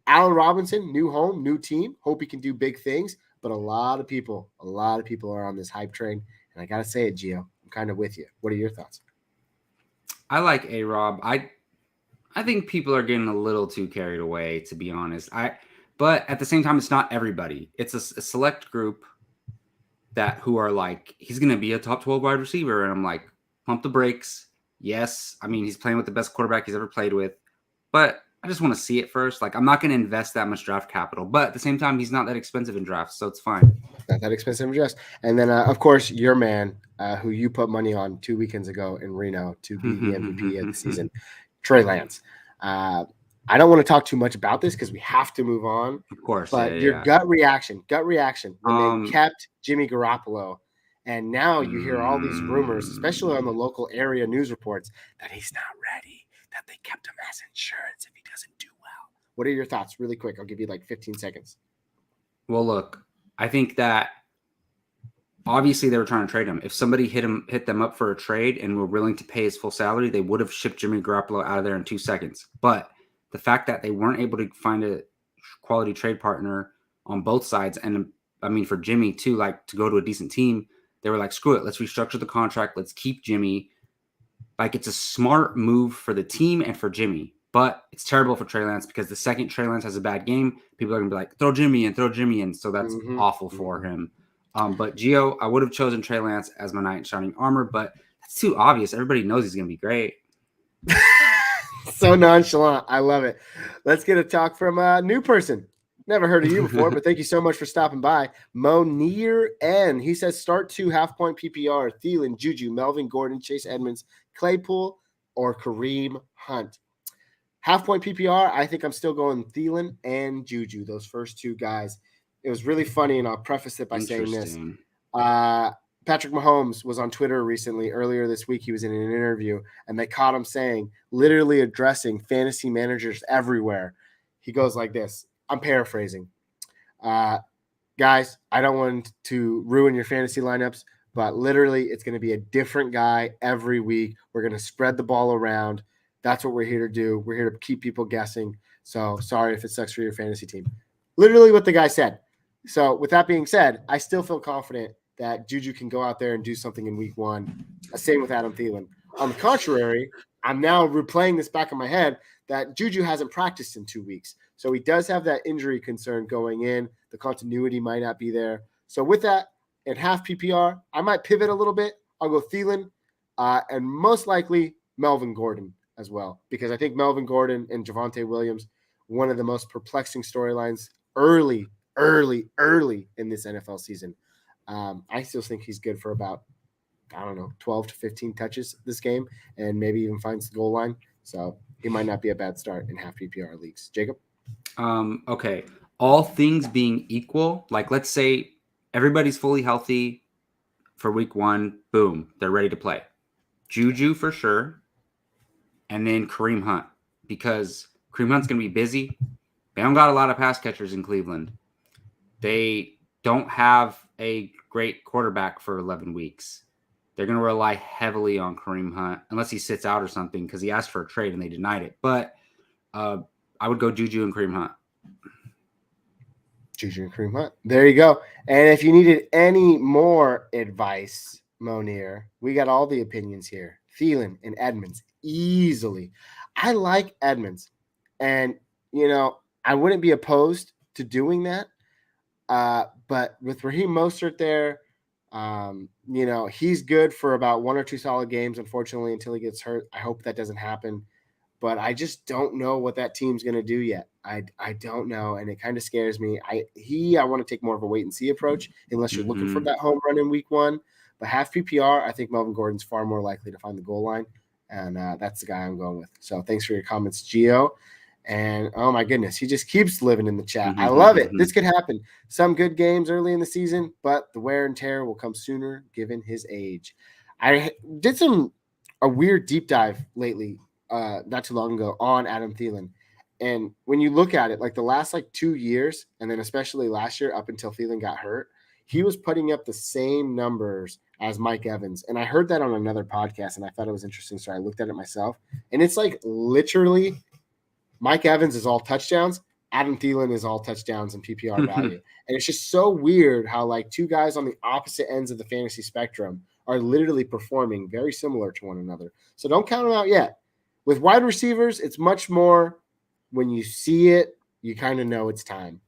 Allen Robinson, new home, new team. Hope he can do big things. But a lot of people are on this hype train. And I gotta say it, Gio. I'm kind of with you. What are your thoughts? I like A-Rob. I think people are getting a little too carried away, to be honest. But at the same time, it's not everybody. It's a select group who are like, he's gonna be a top 12 wide receiver, and I'm like, pump the brakes. Yes, I mean, he's playing with the best quarterback he's ever played with, but I just want to see it first. Like, I'm not going to invest that much draft capital, but at the same time, he's not that expensive in drafts, so it's fine. Not that expensive in drafts. And then, of course, your man, who you put money on 2 weekends ago in Reno to be the MVP of the season, Trey Lance. I don't want to talk too much about this because we have to move on. Of course. But your gut reaction when they kept Jimmy Garoppolo. And now you hear all these rumors, especially on the local area news reports, that he's not ready, that they kept him as insurance if he doesn't do well. What are your thoughts? Really quick. I'll give you like 15 seconds. Well, look, I think that obviously they were trying to trade him. If somebody hit them up for a trade and were willing to pay his full salary, they would have shipped Jimmy Garoppolo out of there in 2 seconds. But the fact that they weren't able to find a quality trade partner on both sides, and I mean for Jimmy too, like to go to a decent team, they were like, screw it. Let's restructure the contract. Let's keep Jimmy. Like, it's a smart move for the team and for Jimmy. But it's terrible for Trey Lance because the second Trey Lance has a bad game, people are going to be like, throw Jimmy in. So that's awful for him. But Gio, I would have chosen Trey Lance as my knight in shining armor, but that's too obvious. Everybody knows he's going to be great. So nonchalant. I love it. Let's get a talk from a new person. Never heard of you before, but thank you so much for stopping by. Monir N. He says start 2 half-point PPR, Thielen, Juju, Melvin Gordon, Chase Edmonds, Claypool, or Kareem Hunt. Half-point PPR, I think I'm still going Thielen and Juju, those first 2 guys. It was really funny, and I'll preface it by saying this. Patrick Mahomes was on Twitter earlier this week. He was in an interview, and they caught him saying, literally addressing fantasy managers everywhere. He goes like this. I'm paraphrasing. Guys, I don't want to ruin your fantasy lineups, but literally it's going to be a different guy every week. We're going to spread the ball around. That's what we're here to do. We're here to keep people guessing. So sorry if it sucks for your fantasy team. Literally what the guy said. So with that being said, I still feel confident that Juju can go out there and do something in week 1. Same with Adam Thielen. On the contrary, I'm now replaying this back in my head that Juju hasn't practiced in 2 weeks. So he does have that injury concern going in. The continuity might not be there. So with that, in half PPR, I might pivot a little bit. I'll go Thielen and most likely Melvin Gordon as well, because I think Melvin Gordon and Javonte Williams, one of the most perplexing storylines early in this NFL season. I still think he's good for about, 12 to 15 touches this game and maybe even finds the goal line. So he might not be a bad start in half PPR leagues. Jacob? Okay. All things being equal, like let's say everybody's fully healthy for week 1. Boom. They're ready to play. Juju for sure. And then Kareem Hunt, because Kareem Hunt's going to be busy. They don't got a lot of pass catchers in Cleveland. They don't have a great quarterback for 11 weeks. They're going to rely heavily on Kareem Hunt, unless he sits out or something, because he asked for a trade and they denied it. But I would go Juju and Kareem Hunt. Juju and Kareem Hunt. There you go. And if you needed any more advice, Monir, we got all the opinions here. Thielen and Edmonds easily. I like Edmonds, and I wouldn't be opposed to doing that. But with Raheem Mostert there, he's good for about 1 or 2 solid games, unfortunately, until he gets hurt. I hope that doesn't happen. But I just don't know what that team's going to do yet. I don't know, and it kind of scares me. I want to take more of a wait and see approach, unless you're looking for that home run in week 1. But half PPR, I think Melvin Gordon's far more likely to find the goal line, and that's the guy I'm going with. So thanks for your comments, Gio. And oh my goodness, he just keeps living in the chat. I love it. This could happen. Some good games early in the season, but the wear and tear will come sooner given his age. I did a weird deep dive lately, not too long ago, on Adam Thielen. And when you look at it, like the last 2 years, and then especially last year up until Thielen got hurt, he was putting up the same numbers as Mike Evans. And I heard that on another podcast, and I thought it was interesting. So I looked at it myself. And it's literally Mike Evans is all touchdowns. Adam Thielen is all touchdowns and PPR value. And it's just so weird how 2 guys on the opposite ends of the fantasy spectrum are literally performing very similar to one another. So don't count them out yet. With wide receivers, it's much more when you see it, you kind of know it's time.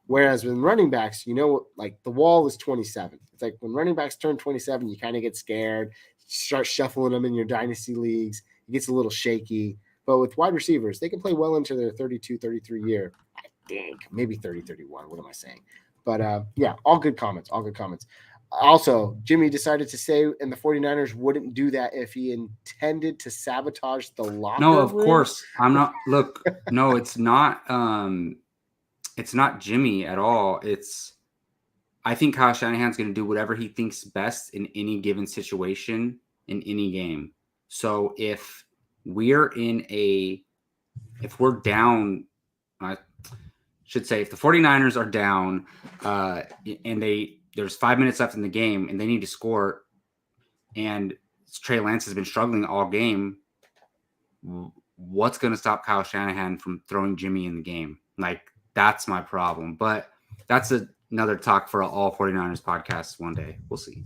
Whereas with running backs, the wall is 27. It's like when running backs turn 27, you kind of get scared, start shuffling them in your dynasty leagues. It gets a little shaky. But with wide receivers, they can play well into their 32, 33 year. I think maybe 30, 31. What am I saying? But yeah, all good comments. All good comments. Also, Jimmy decided to say, and the 49ers wouldn't do that if he intended to sabotage the locker room. No, of course. I'm not. Look, no, it's not. It's not Jimmy at all. I think Kyle Shanahan's going to do whatever he thinks best in any given situation in any game. So if we're down, I should say, if the 49ers are down and there's 5 minutes left in the game and they need to score, and Trey Lance has been struggling all game, what's going to stop Kyle Shanahan from throwing Jimmy in the game? That's my problem. But that's another talk for all 49ers podcasts one day. We'll see.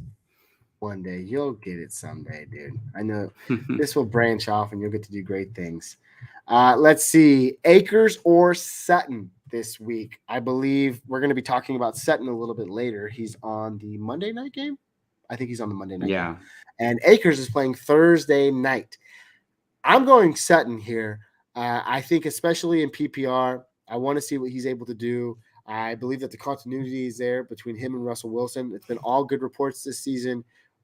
One day. You'll get it someday, dude. I know this will branch off and you'll get to do great things. Let's see. Akers or Sutton this week. I believe we're going to be talking about Sutton a little bit later. He's on the Monday night game. I think he's on the Monday night game. And Akers is playing Thursday night. I'm going Sutton here. I think especially in PPR, I want to see what he's able to do. I believe that the continuity is there between him and Russell Wilson. It's been all good reports this season.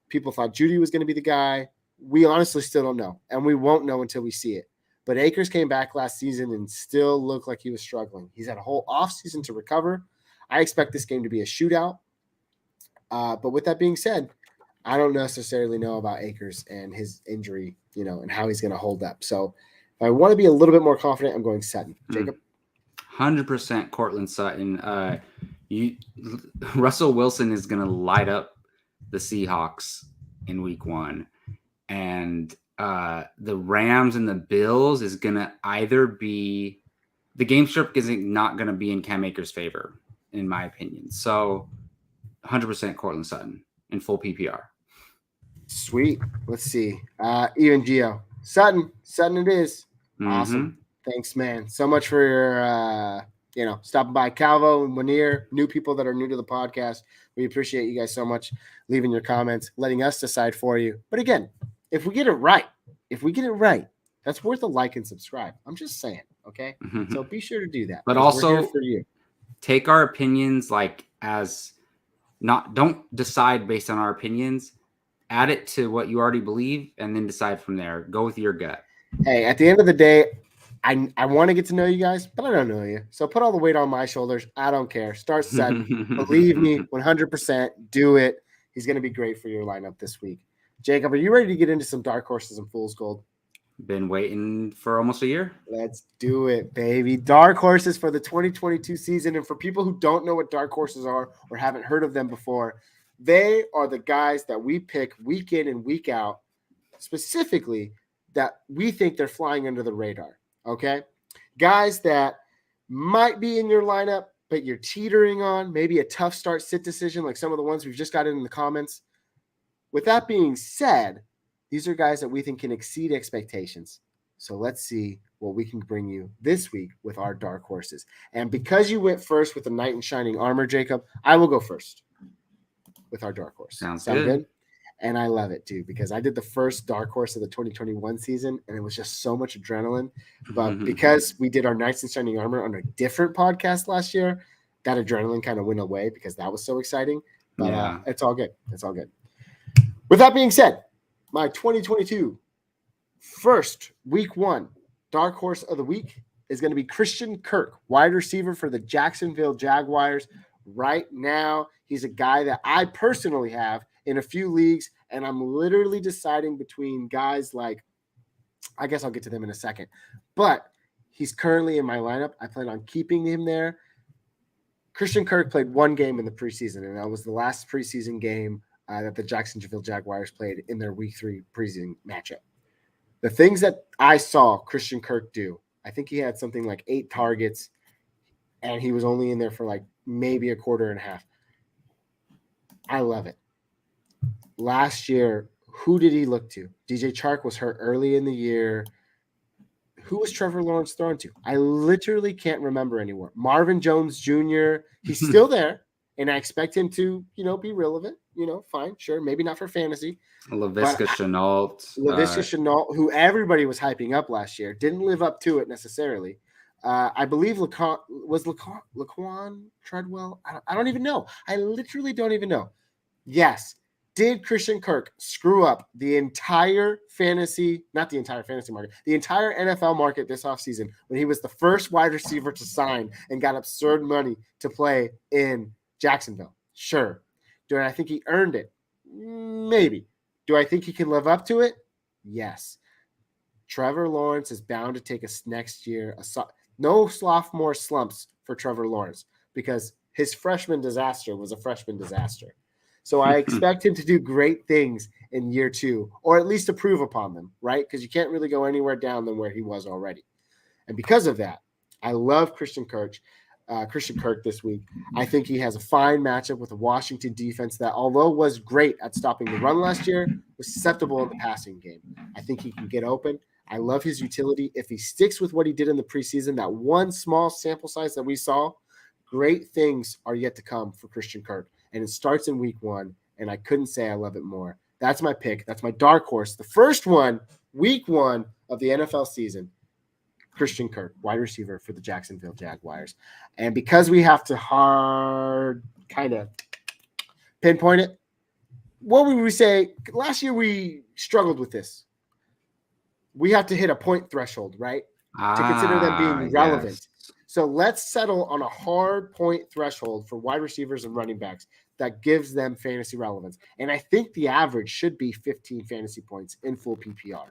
People thought Judy was going to be the guy. We honestly still don't know, and we won't know until we see it. But Akers came back last season and still looked like he was struggling. He's had a whole offseason to recover. I expect this game to be a shootout. But with that being said, I don't necessarily know about Akers and his injury, and how he's going to hold up. So if I want to be a little bit more confident, I'm going Sutton. Jacob? 100% Cortland Sutton. Russell Wilson is going to light up the Seahawks in week 1. And the Rams and the Bills is going to either be – the game script is not going to be in Cam Akers' favor, in my opinion. So 100% Cortland Sutton in full PPR. Sweet. Let's see. Even Gio. Sutton it is. Awesome. Thanks, man. So much for your, stopping by. Calvo and Wanir, new people that are new to the podcast. We appreciate you guys so much leaving your comments, letting us decide for you. But again, if we get it right, that's worth a like and subscribe. I'm just saying, okay? So be sure to do that. But also, we're here for you. Take our opinions don't decide based on our opinions. Add it to what you already believe and then decide from there. Go with your gut. Hey, at the end of the day, I want to get to know you guys, but I don't know you. So put all the weight on my shoulders. I don't care. Start Sutton. Believe me, 100%. Do it. He's going to be great for your lineup this week. Jacob, are you ready to get into some dark horses and fool's gold? Been waiting for almost a year. Let's do it, baby. Dark horses for the 2022 season. And for people who don't know what dark horses are or haven't heard of them before, they are the guys that we pick week in and week out, specifically that we think they're flying under the radar. Okay, guys that might be in your lineup, but you're teetering on, maybe a tough start sit decision like some of the ones we've just got in the comments. With that being said, These are guys that we think can exceed expectations. So let's see what we can bring you this week with our dark horses. And because you went first with the knight in shining armor, Jacob, I will go first with our dark horse. Sounds Sound good. good? And I love it too, because I did the first dark horse of the 2021 season and it was just so much adrenaline. But because we did our knights in shining armor on a different podcast last year, that adrenaline kind of went away because that was so exciting. But it's all good. It's all good. With that being said, my 2022 first week one dark horse of the week is going to be Christian Kirk, wide receiver for the Jacksonville Jaguars. Right now, he's a guy that I personally have in a few leagues, and I'm literally deciding between guys like, I guess I'll get to them in a second, but he's currently in my lineup. I plan on keeping him there. Christian Kirk played one game in the preseason, and that was the last preseason game that the Jacksonville Jaguars played in their week 3 preseason matchup. The things that I saw Christian Kirk do, I think he had something like 8 targets, and he was only in there for like maybe a quarter and a half. I love it. Last year, who did he look to? DJ Chark was hurt early in the year. Who was Trevor Lawrence thrown to? I literally can't remember anymore. Marvin Jones Jr., he's still there, and I expect him to, be relevant. Fine, sure, maybe not for fantasy. LaVisca Chenault. LaVisca Chenault, who everybody was hyping up last year, didn't live up to it necessarily. I believe Laquan Treadwell? I don't even know. I literally don't even know. Yes. Did Christian Kirk screw up the entire not the entire fantasy market, the entire NFL market this offseason when he was the first wide receiver to sign and got absurd money to play in Jacksonville? Sure. Do I think he earned it? Maybe. Do I think he can live up to it? Yes. Trevor Lawrence is bound to take us next year. No sophomore slumps for Trevor Lawrence because his freshman disaster was a freshman disaster. So I expect him to do great things in year 2, or at least improve upon them, right? Because you can't really go anywhere down than where he was already. And because of that, I love Christian Kirk this week. I think he has a fine matchup with the Washington defense that, although was great at stopping the run last year, was susceptible in the passing game. I think he can get open. I love his utility. If he sticks with what he did in the preseason, that one small sample size that we saw, great things are yet to come for Christian Kirk. And it starts in week 1, and I couldn't say I love it more. That's my pick. That's my dark horse. The first one, week 1 of the NFL season, Christian Kirk, wide receiver for the Jacksonville Jaguars. And because we have to hard kind of pinpoint it, what would we say? Last year we struggled with this. We have to hit a point threshold, right? To consider them being relevant. Yes. So let's settle on a hard point threshold for wide receivers and running backs that gives them fantasy relevance. And I think the average should be 15 fantasy points in full PPR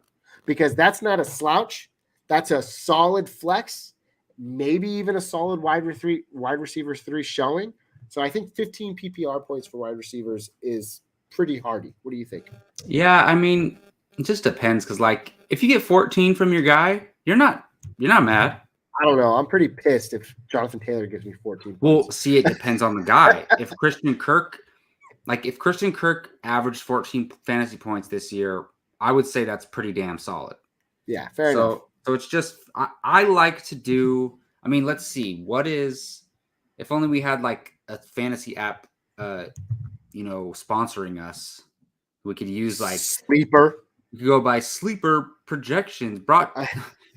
because that's not a slouch. That's a solid flex, maybe even a solid wide receivers 3 showing. So I think 15 PPR points for wide receivers is pretty hardy. What do you think? Yeah, I mean, it just depends because, like, if you get 14 from your guy, you're not mad. I don't know. I'm pretty pissed if Jonathan Taylor gives me 14 points. Well, see, it depends on the guy. If Christian Kirk averaged 14 fantasy points this year, I would say that's pretty damn solid. Yeah, fair enough. So it's just I like to do. I mean, let's see. If only we had like a fantasy app, sponsoring us. We could use like Sleeper. We could go by sleeper projections.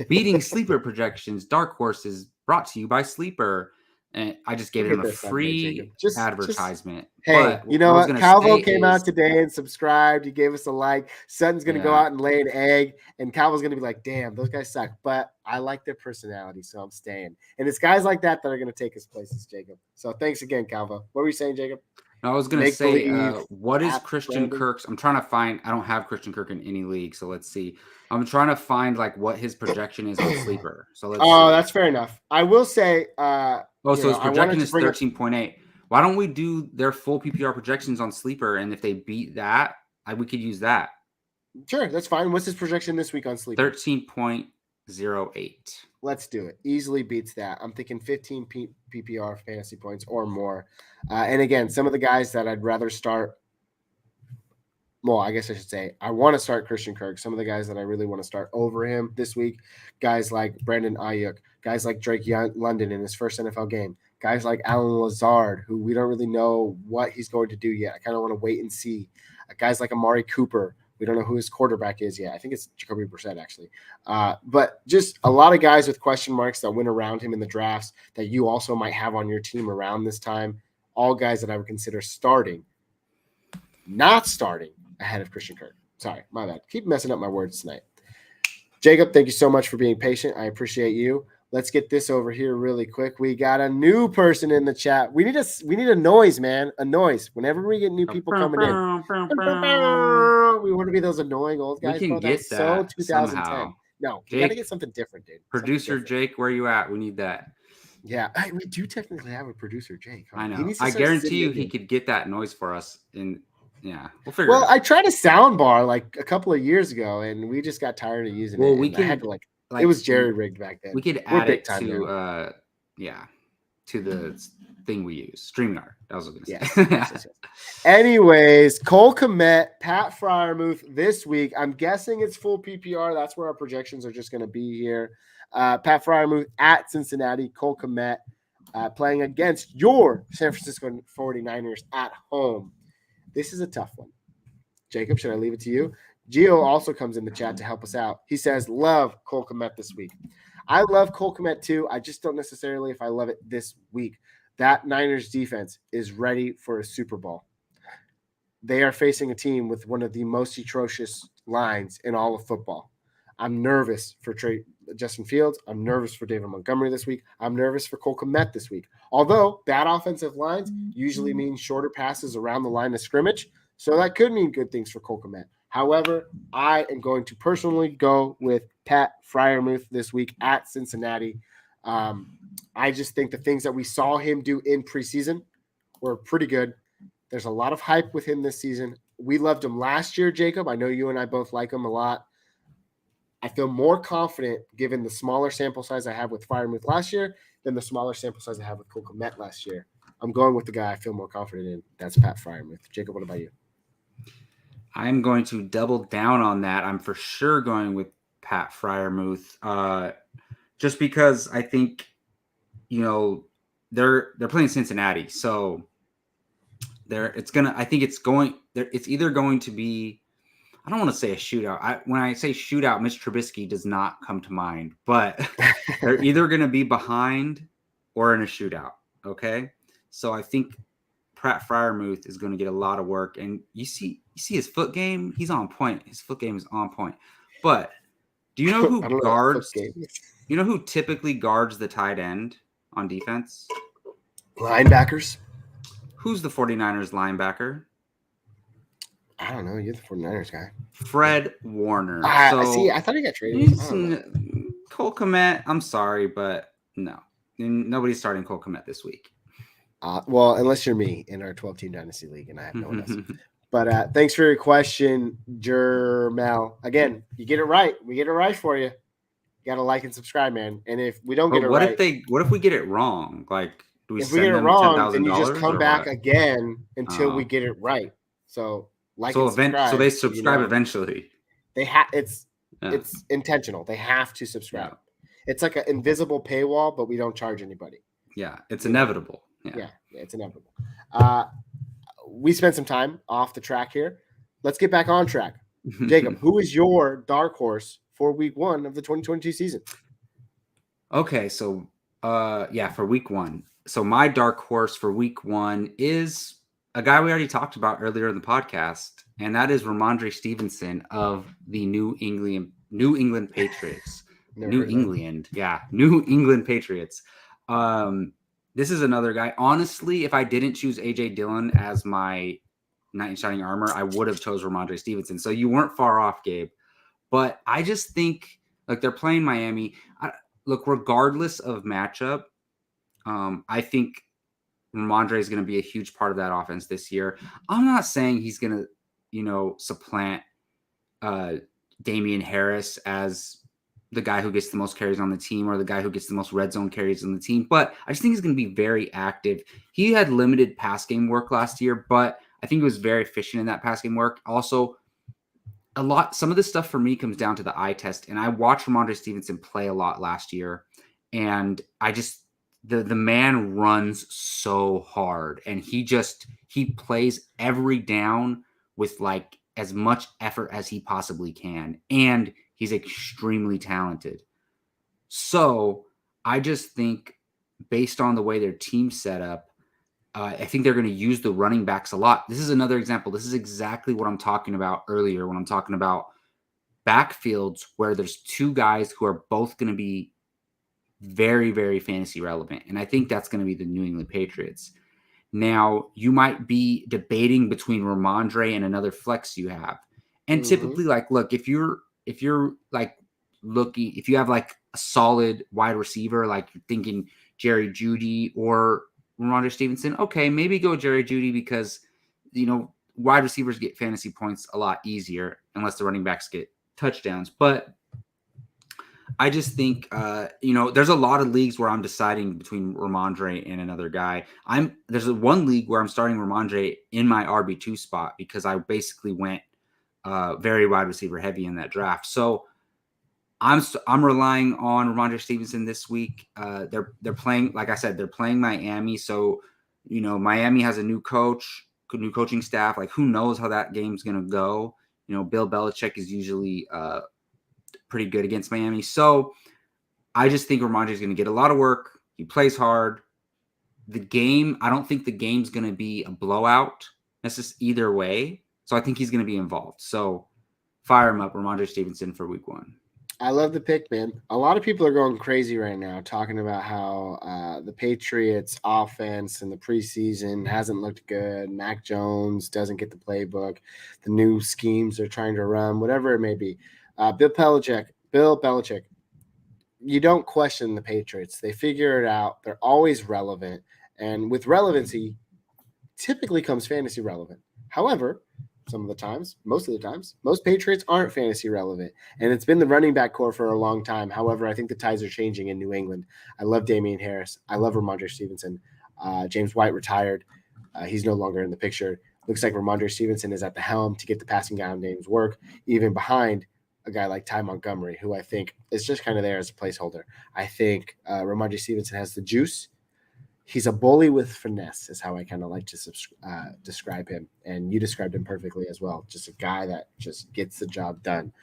Beating sleeper projections, dark horses brought to you by Sleeper. And I just gave him a free advertisement. Hey, you know what? Calvo came out today and subscribed. He gave us a like. Sutton's going to go out and lay an egg. And Calvo's going to be like, damn, those guys suck. But I like their personality, so I'm staying. And it's guys like that are going to take his places, Jacob. So thanks again, Calvo. What were you saying, Jacob? I was going to say, what is Christian Kirk's? I'm trying to find. I don't have Christian Kirk in any league, so let's see. I'm trying to find like what his projection is on Sleeper. So let's. Oh, that's fair enough. I will say. So his projection is 13.8. Why don't we do their full PPR projections on Sleeper? And if they beat that, we could use that. Sure, that's fine. What's his projection this week on Sleeper? 13.08. Let's do it. Easily beats that. I'm thinking 15 PPR fantasy points or more. And again, some of the guys that I'd rather start well, I guess I should say I want to start Christian Kirk. Some of the guys that I really want to start over him this week, guys like Brandon Ayuk, guys like Drake London in his first NFL game, guys like Alan Lazard, who we don't really know what he's going to do yet. I kind of want to wait and see. Guys like Amari Cooper. We don't know who his quarterback is yet. I think it's Jacoby Brissett, actually. But just a lot of guys with question marks that went around him in the drafts that you also might have on your team around this time. All guys that I would consider starting, not starting ahead of Christian Kirk. Sorry, my bad. Keep messing up my words tonight. Jacob, thank you so much for being patient. I appreciate you. Let's get this over here really quick. We got a new person in the chat. We need a noise, man. A noise. Whenever we get new people coming in. We want to be those annoying old guys. We can get that so 2010. Somehow. No, you got to get something different, dude. Producer Jake, where you at? We need that. Yeah, we do technically have a producer, Jake. I know. I guarantee you he could get that noise for us. Yeah, we'll figure it out. Well, I tried a sound bar like a couple of years ago, and we just got tired of using it. Well, we can, I had to it was jerry rigged back then. We could add it to to the thing we use, StreamYard. That was what I was going to say. Yes. Anyways, Cole Kmet, Pat Freiermuth this week. I'm guessing it's full PPR. That's where our projections are just going to be here. Pat Freiermuth at Cincinnati, Cole Kmet playing against your San Francisco 49ers at home. This is a tough one. Jacob, should I leave it to you? Gio also comes in the chat to help us out. He says, love Cole Kmet this week. I love Cole Kmet too. I just don't necessarily if I love it this week. That Niners defense is ready for a Super Bowl. They are facing a team with one of the most atrocious lines in all of football. I'm nervous for Justin Fields. I'm nervous for David Montgomery this week. I'm nervous for Cole Kmet this week. Although bad offensive lines usually mean shorter passes around the line of scrimmage, so that could mean good things for Cole Kmet. However, I am going to personally go with Pat Freiermuth this week at Cincinnati. I just think the things that we saw him do in preseason were pretty good. There's a lot of hype with him this season. We loved him last year, Jacob. I know you and I both like him a lot. I feel more confident given the smaller sample size I have with Freiermuth last year than the smaller sample size I have with Cole Kmet last year. I'm going with the guy I feel more confident in. That's Pat Freiermuth. Jacob, what about you? I'm going to double down on that. I'm for sure going with Pat Freiermuth, just because I think, they're playing Cincinnati, so it's either going to be, I don't want to say a shootout. When I say shootout, Mitch Trubisky does not come to mind, but they're either going to be behind or in a shootout. Okay. So I think Pat Freiermuth is going to get a lot of work, and you see his foot game. He's on point. His foot game is on point. But do you know who guards? You know who typically guards the tight end on defense? Linebackers. Who's the 49ers linebacker? I don't know. You're the 49ers guy. Fred Warner. I thought he got traded. Cole Kmet, I'm sorry, but no. Nobody's starting Cole Kmet this week. Well, unless you're me in our 12-team dynasty league, and I have no one else. But thanks for your question, Jermel. Again, you get it right. We get it right for you. You got to like and subscribe, man. And if we don't get it right. What if we get it wrong? Like, do we if we get it wrong, then you just come back what? Again until we get it right. So so they subscribe eventually. It's intentional. They have to subscribe. Yeah. It's like an invisible paywall, but we don't charge anybody. Yeah, it's inevitable. Yeah, it's inevitable. We spent some time off the track here. Let's get back on track. Jacob, who is your dark horse for week 1 of the 2022 season? Okay, so for week 1. So my dark horse for week 1 is a guy we already talked about earlier in the podcast, and that is Ramondre Stevenson of the New England Patriots. New England Patriots. This is another guy. Honestly, if I didn't choose AJ Dillon as my knight in shining armor, I would have chose Ramondre Stevenson. So you weren't far off, Gabe. But I just think they're playing Miami. Regardless of matchup, I think Ramondre is going to be a huge part of that offense this year. I'm not saying he's going to, supplant Damian Harris as the guy who gets the most carries on the team or the guy who gets the most red zone carries on the team. But I just think he's going to be very active. He had limited pass game work last year, but I think he was very efficient in that pass game work. Also, some of this stuff for me comes down to the eye test. And I watched Ramondre Stevenson play a lot last year. And I just, the man runs so hard. And he plays every down with like as much effort as he possibly can. And he's extremely talented. So I just think based on the way their team's set up, I think they're going to use the running backs a lot. This is another example. This is exactly what I'm talking about earlier when I'm talking about backfields where there's two guys who are both going to be very, very fantasy relevant. And I think that's going to be the New England Patriots. Now, you might be debating between Ramondre and another flex you have. And typically, like, look, if you're like looking, if you have like a solid wide receiver, like you're thinking Jerry Jeudy or Ramondre Stevenson, okay, maybe go Jerry Jeudy because, wide receivers get fantasy points a lot easier unless the running backs get touchdowns. But I just think, there's a lot of leagues where I'm deciding between Ramondre and another guy. There's one league where I'm starting Ramondre in my RB2 spot because I basically went very wide receiver heavy in that draft. So I'm relying on Ramondre Stevenson this week. They're playing, like I said, they're playing Miami. So, Miami has a new coaching staff. Like, who knows how that game's going to go? Bill Belichick is usually pretty good against Miami. So I just think Ramondre is going to get a lot of work. He plays hard. I don't think the game's going to be a blowout. That's just either way. So I think he's going to be involved. So fire him up, Ramondre Stevenson for week 1. I love the pick, man. A lot of people are going crazy right now talking about how the Patriots offense in the preseason hasn't looked good. Mac Jones doesn't get the playbook. The new schemes they're trying to run, whatever it may be. Bill Belichick, you don't question the Patriots. They figure it out. They're always relevant. And with relevancy, typically comes fantasy relevant. However, most of the times, most Patriots aren't fantasy relevant. And it's been the running back core for a long time. However, I think the tides are changing in New England. I love Damian Harris. I love Ramondre Stevenson. James White retired. He's no longer in the picture. Looks like Ramondre Stevenson is at the helm to get the passing down games work, even behind a guy like Ty Montgomery, who I think is just kind of there as a placeholder. I think Ramondre Stevenson has the juice. He's a bully with finesse is how I kind of like to describe him. And you described him perfectly as well. Just a guy that just gets the job done.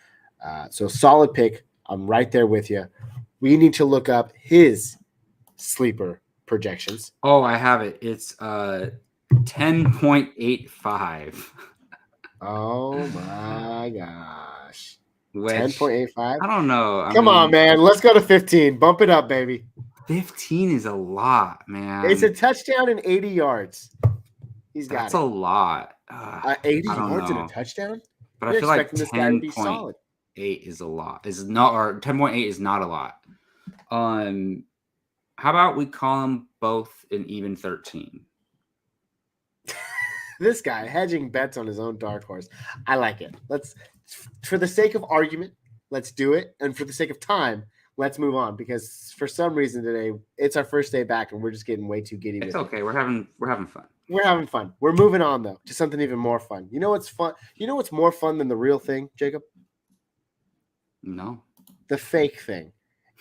So solid pick. I'm right there with you. We need to look up his sleeper projections. Oh, I have it. It's 10.85. Oh my gosh. 10.85? I don't know. Come on, man. Let's go to 15. Bump it up, baby. 15 is a lot, man. It's a touchdown and 80 yards. That's a lot. 80 yards and a touchdown? But I feel like 10.8 is a lot. Or 10.8 is not a lot. How about we call them both an even 13? This guy hedging bets on his own dark horse. I like it. For the sake of argument, let's do it. And for the sake of time, let's move on because for some reason today it's our first day back and we're just getting way too giddy. It's okay. We're having fun. We're having fun. We're moving on though to something even more fun. You know what's fun? You know what's more fun than the real thing, Jacob? No. The fake thing.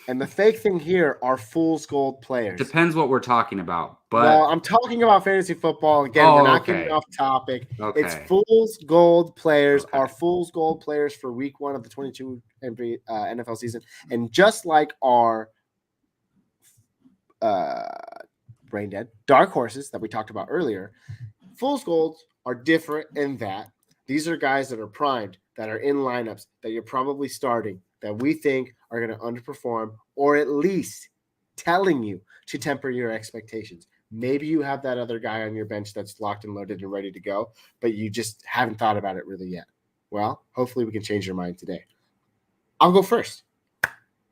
And the fake thing here are fool's gold players. Depends what we're talking about. But well, I'm talking about fantasy football. Again, we're not getting off topic. Okay. It's fool's gold players are fool's gold players for week 1 of the 22 NFL season. And just like our brain dead dark horses that we talked about earlier, fool's golds are different in that these are guys that are primed, that are in lineups, that you're probably starting, that we think are going to underperform, or at least telling you to temper your expectations. Maybe you have that other guy on your bench that's locked and loaded and ready to go, but you just haven't thought about it really yet. Well, hopefully we can change your mind today. I'll go first.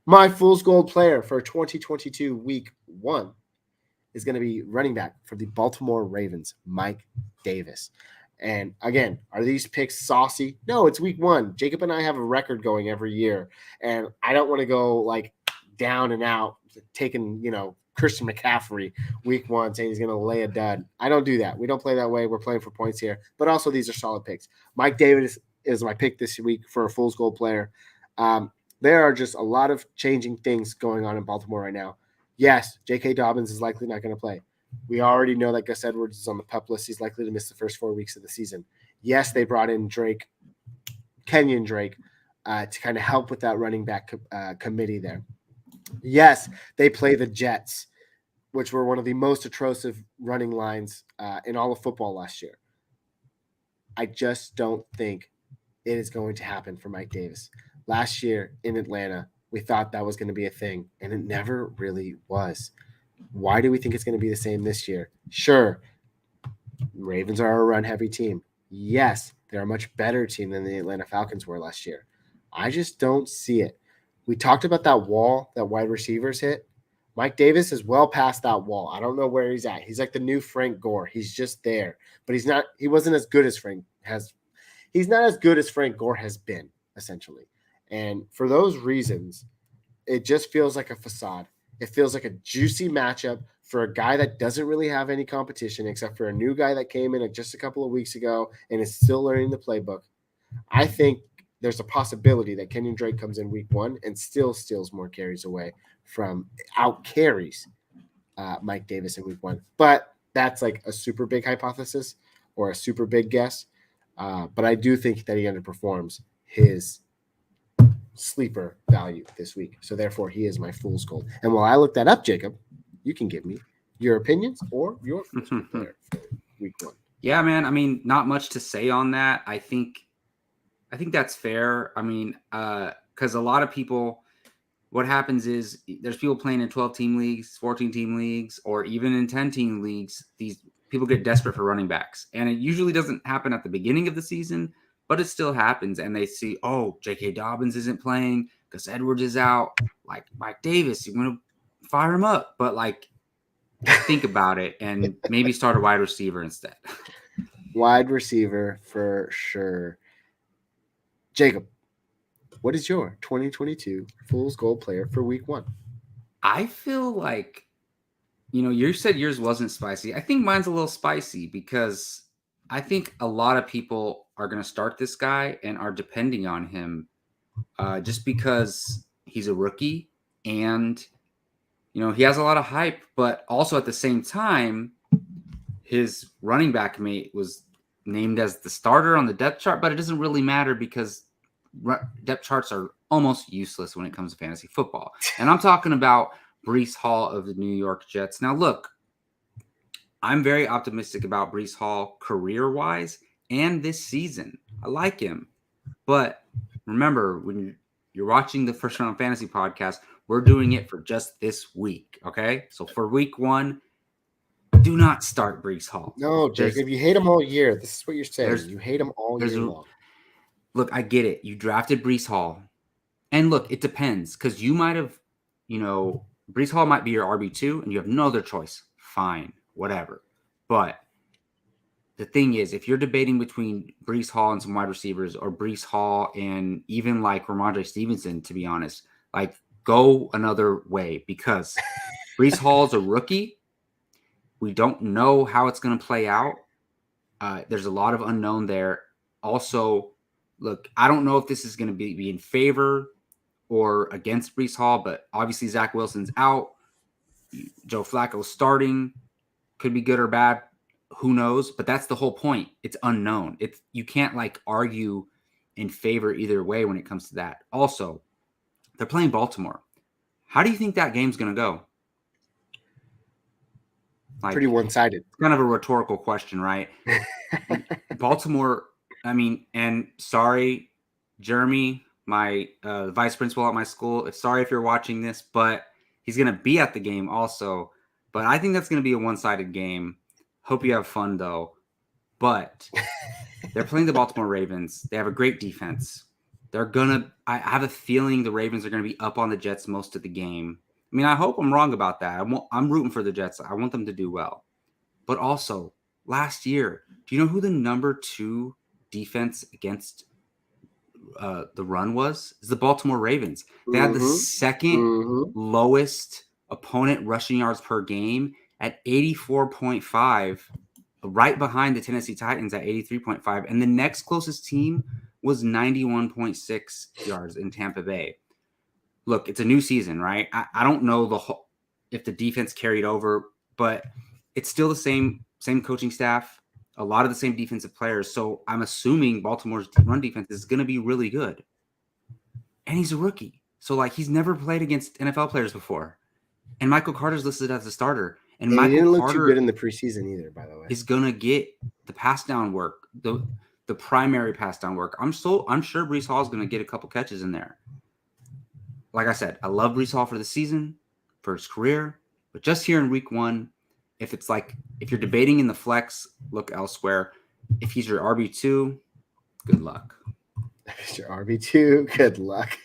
My fool's gold player for 2022 week 1 is going to be running back for the Baltimore Ravens, Mike Davis. And again, are these picks saucy? No, it's week 1. Jacob and I have a record going every year, and I don't want to go like down and out, taking Christian McCaffrey week 1 saying he's going to lay a dud. I don't do that. We don't play that way. We're playing for points here. But also, these are solid picks. Mike Davis is my pick this week for a Fool's Gold player. There are just a lot of changing things going on in Baltimore right now. Yes, J.K. Dobbins is likely not going to play. We already know that Gus Edwards is on the PUP list. He's likely to miss the first 4 weeks of the season. Yes, they brought in Kenyon Drake, to kind of help with that running back committee there. Yes, they play the Jets, which were one of the most atrocious running lines in all of football last year. I just don't think it is going to happen for Mike Davis. Last year in Atlanta, we thought that was going to be a thing, and it never really was. Why do we think it's going to be the same this year? Sure, Ravens are a run-heavy team. Yes, they're a much better team than the Atlanta Falcons were last year. I just don't see it. We talked about that wall that wide receivers hit. Mike Davis is well past that wall. I don't know where he's at. He's like the new Frank Gore. He's just there, but he's not. He wasn't as good as Frank has. He's not as good as Frank Gore has been, essentially. And for those reasons, it just feels like a facade. It feels like a juicy matchup for a guy that doesn't really have any competition except for a new guy that came in just a couple of weeks ago and is still learning the playbook. I think there's a possibility that Kenyon Drake comes in week 1 and still steals more carries away from out carries Mike Davis in week 1. But that's like a super big hypothesis or a super big guess. But I do think that he underperforms his sleeper value this week. So therefore, he is my fool's gold. And while I look that up, Jacob, you can give me your opinions or your fool's gold player for week 1. Yeah, man. I mean, not much to say on that. I think that's fair. I mean, because a lot of people, what happens is there's people playing in 12-team leagues, 14-team leagues, or even in 10-team leagues. These people get desperate for running backs. And it usually doesn't happen at the beginning of the season, but it still happens. And they see, oh, J.K. Dobbins isn't playing, Gus Edwards is out. Like, Mike Davis, you want to fire him up. But, like, think about it and maybe start a wide receiver instead. Wide receiver for sure. Jacob, what is your 2022 Fool's Gold player for week 1? I feel like, you said yours wasn't spicy. I think mine's a little spicy because I think a lot of people are going to start this guy and are depending on him just because he's a rookie and, he has a lot of hype, but also at the same time, his running back mate was named as the starter on the depth chart, but it doesn't really matter because depth charts are almost useless when it comes to fantasy football. And I'm talking about Breece Hall of the New York Jets. Now, look, I'm very optimistic about Breece Hall career-wise and this season. I like him. But remember, when you're watching the First Round Fantasy podcast, we're doing it for just this week, okay? So for week 1, do not start Breece Hall. No, Jacob, you hate him all year. This is what you're saying. You hate him all year long. Look, I get it. You drafted Breece Hall. And look, it depends because you might have, Breece Hall might be your RB2 and you have no other choice. Fine, whatever. But the thing is, if you're debating between Breece Hall and some wide receivers or Breece Hall and even like Ramondre Stevenson, to be honest, like go another way because Breece Hall is a rookie. We don't know how it's going to play out. There's a lot of unknown there. Also, look, I don't know if this is going to be in favor or against Breece Hall, but obviously Zach Wilson's out. Joe Flacco's starting. Could be good or bad. Who knows? But that's the whole point. It's unknown. You can't like argue in favor either way when it comes to that. Also, they're playing Baltimore. How do you think that game's going to go? Like, pretty one-sided. Kind of a rhetorical question, right? Baltimore, I mean, and sorry, Jeremy, my vice principal at my school. Sorry if you're watching this, but he's going to be at the game also. But I think that's going to be a one-sided game. Hope you have fun, though. But they're playing the Baltimore Ravens. They have a great defense. I have a feeling the Ravens are going to be up on the Jets most of the game. I mean, I hope I'm wrong about that. I'm rooting for the Jets. I want them to do well. But also, last year, do you know who the number 2 defense against the run was? It's the Baltimore Ravens. They had the second lowest opponent rushing yards per game at 84.5, right behind the Tennessee Titans at 83.5. And the next closest team was 91.6 yards in Tampa Bay. Look, it's a new season, right? I don't know if the defense carried over, but it's still the same coaching staff, a lot of the same defensive players. So I'm assuming Baltimore's run defense is going to be really good. And he's a rookie. So, like, he's never played against NFL players before. And Michael Carter's listed as a starter. And he Michael didn't look Carter too good in the preseason either, by the way. Is going to get the pass down work, the primary pass down work. I'm sure Breece Hall is going to get a couple catches in there. Like I said, I love Breece Hall for the season, for his career, but just here in week 1, if you're debating in the flex, look elsewhere. If he's your RB2, good luck. If he's your RB2, good luck.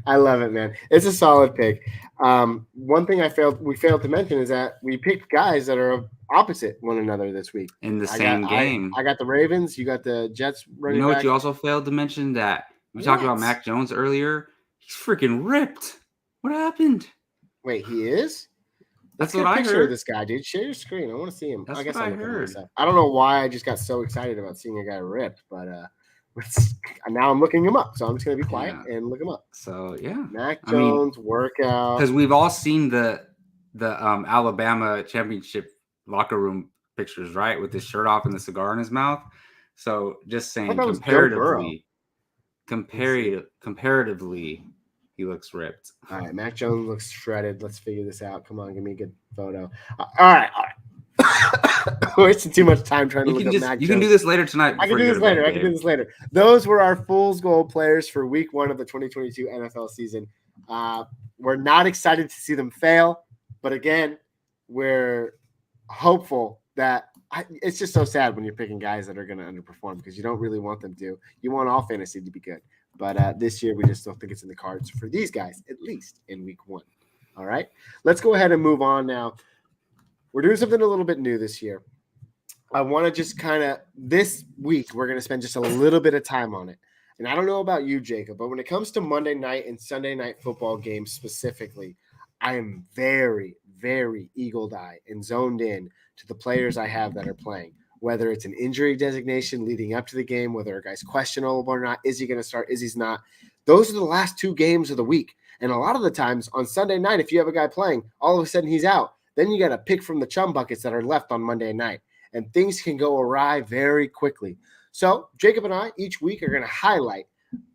I love it, man. It's a solid pick. One thing we failed to mention is that we picked guys that are opposite one another this week. In the same game. I got the Ravens. You got the Jets running back. What you also failed to mention? That we talked about Mac Jones earlier. He's freaking ripped. What happened? Wait, he is? That's what I heard. Of this guy, dude. Share your screen. I want to see him. That's what I heard. I don't know why I just got so excited about seeing a guy ripped, but now I'm looking him up. So I'm just going to be quiet and look him up. So, yeah. Mac Jones workout. Because we've all seen the Alabama championship locker room pictures, right? With his shirt off and the cigar in his mouth. So just saying comparatively, he looks ripped. All right, Mac Jones looks shredded. Let's figure this out. Come on, give me a good photo. All right. Wasting too much time trying to look up Mac Jones. You can do this later tonight. I can do this later. Those were our Fool's Gold players for week 1 of the 2022 NFL season. We're not excited to see them fail, but again, we're hopeful that it's just so sad when you're picking guys that are going to underperform because you don't really want them to. You want all fantasy to be good. But this year, we just don't think it's in the cards for these guys, at least in week 1. All right, let's go ahead and move on now. We're doing something a little bit new this year. I want to just this week, we're going to spend just a little bit of time on it. And I don't know about you, Jacob, but when it comes to Monday night and Sunday night football games specifically, I am very, very eagle-eyed and zoned in to the players I have that are playing. Whether it's an injury designation leading up to the game, whether a guy's questionable or not, is he going to start, is he not? Those are the last 2 games of the week. And a lot of the times on Sunday night, if you have a guy playing, all of a sudden he's out. Then you got to pick from the chum buckets that are left on Monday night. And things can go awry very quickly. So Jacob and I each week are going to highlight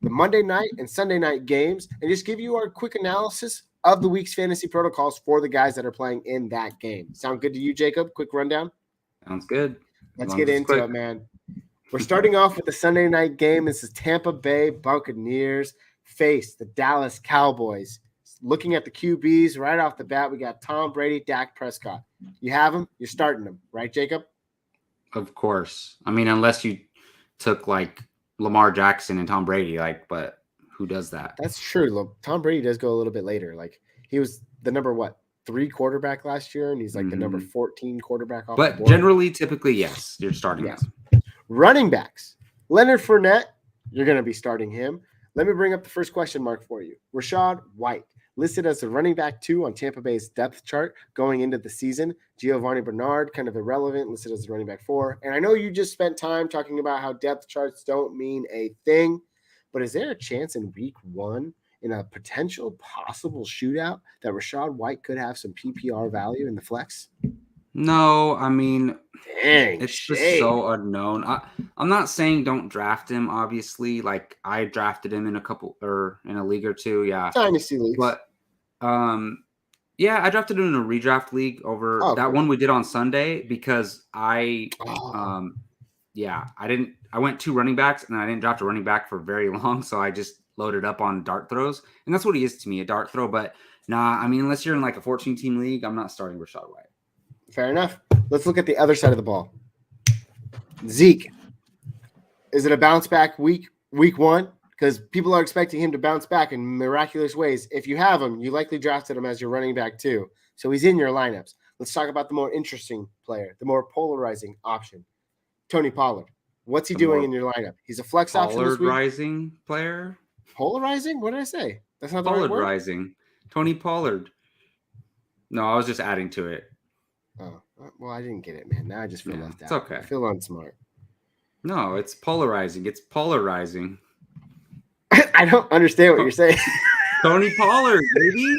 the Monday night and Sunday night games and just give you our quick analysis of the week's fantasy protocols for the guys that are playing in that game. Sound good to you, Jacob? Quick rundown? Sounds good. Let's get into it, man. We're starting off with the Sunday night game. This is Tampa Bay Buccaneers face the Dallas Cowboys. Looking at the QBs right off the bat, we got Tom Brady, Dak Prescott. You have them, you're starting them, right, Jacob? Of course. I mean, unless you took like Lamar Jackson and Tom Brady, but who does that? That's true. Tom Brady does go a little bit later. Like he was the number 3 quarterback last year, and he's like the number 14 quarterback off the board. But generally, typically, yes, you're starting him. Running backs. Leonard Fournette, you're going to be starting him. Let me bring up the first question mark for you. Rachaad White, listed as the running back 2 on Tampa Bay's depth chart going into the season. Giovanni Bernard, kind of irrelevant, listed as the running back 4. And I know you just spent time talking about how depth charts don't mean a thing, but is there a chance in week 1 in a potential possible shootout that Rachaad White could have some PPR value in the flex? No, I mean, it's shame. Just so unknown. I'm not saying don't draft him, obviously. Like, I drafted him in a league or 2, yeah. Dynasty leagues. But, yeah, I drafted him in a redraft league over one we did on Sunday because I went 2 running backs and I didn't draft a running back for very long, so I just loaded up on dart throws. And that's what he is to me, a dart throw. But nah, I mean, unless you're in like a 14-team league, I'm not starting Rachaad White. Fair enough. Let's look at the other side of the ball. Zeke. Is it a bounce back week 1? Because people are expecting him to bounce back in miraculous ways. If you have him, you likely drafted him as your running back 2. So he's in your lineups. Let's talk about the more interesting player, the more polarizing option. Tony Pollard. What's he doing in your lineup? He's a flex option this week. Polarizing player? Polarizing? What did I say? That's not the right word? Polarizing. Tony Pollard. No, I was just adding to it. Oh, well, I didn't get it, man. Now I just feel left It's out. okay. I feel unsmart. No, it's polarizing. It's polarizing. I don't understand what you're saying. Tony Pollard, baby.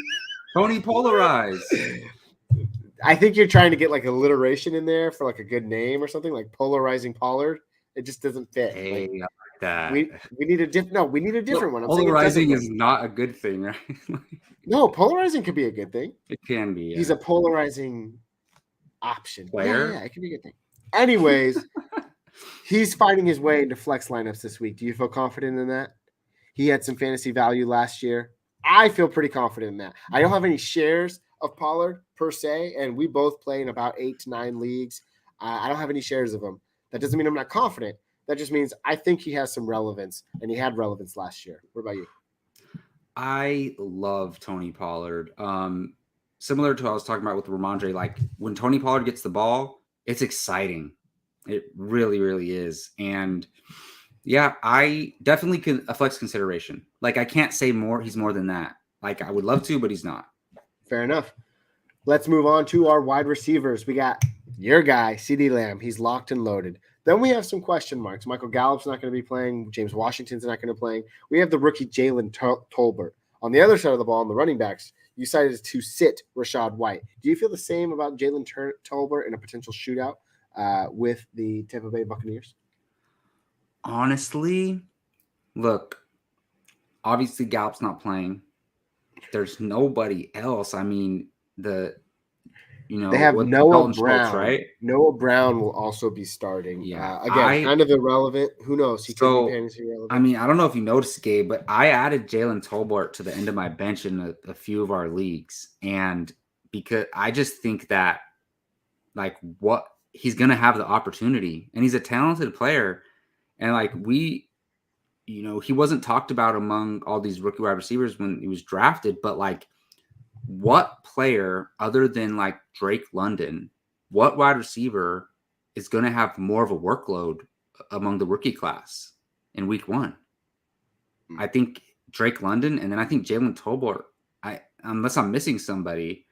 Tony Polarize. I think you're trying to get like alliteration in there for like a good name or something, like polarizing Pollard. It just doesn't fit. Hey, like, I like that. We need a different. No, we need a different one. I'm polarizing is not a good thing, right? No, polarizing could be a good thing. It can be. Yeah. He's a polarizing option. Player. Yeah, it could be a good thing. Anyways, he's finding his way into flex lineups this week. Do you feel confident in that? He had some fantasy value last year. I feel pretty confident in that. I don't have any shares of Pollard per se, and we both play in about 8 to 9 leagues. I don't have any shares of him. That doesn't mean I'm not confident. That just means I think he has some relevance, and he had relevance last year. What about you? I love Tony Pollard. Similar to what I was talking about with Ramondre, like when Tony Pollard gets the ball, it's exciting. It really, really is. And yeah, I definitely can a flex consideration. Like I can't say more. He's more than that. Like I would love to, but he's not. Fair enough. Let's move on to our wide receivers. We got your guy, CeeDee Lamb. He's locked and loaded. Then we have some question marks. Michael Gallup's not going to be playing. James Washington's not going to be playing. We have the rookie Jalen Tolbert. On the other side of the ball, on the running backs, you decided to sit Rachaad White. Do you feel the same about Jalen Tolbert in a potential shootout with the Tampa Bay Buccaneers? Honestly, look, obviously Gallup's not playing. There's nobody else. I mean, they have Noah Brown, Schultz, right? Noah Brown will also be starting. Yeah, again, kind of irrelevant. Who knows? He could be fantasy relevant. I mean, I don't know if you noticed, Gabe, but I added Jalen Tolbert to the end of my bench in a few of our leagues, and because I just think that, like, what he's going to have the opportunity, and he's a talented player, and like he wasn't talked about among all these rookie wide receivers when he was drafted, but like. What player other than like Drake London, what wide receiver is going to have more of a workload among the rookie class in week 1? I think Drake London, and then I think Jalen Tolbert, unless I'm missing somebody,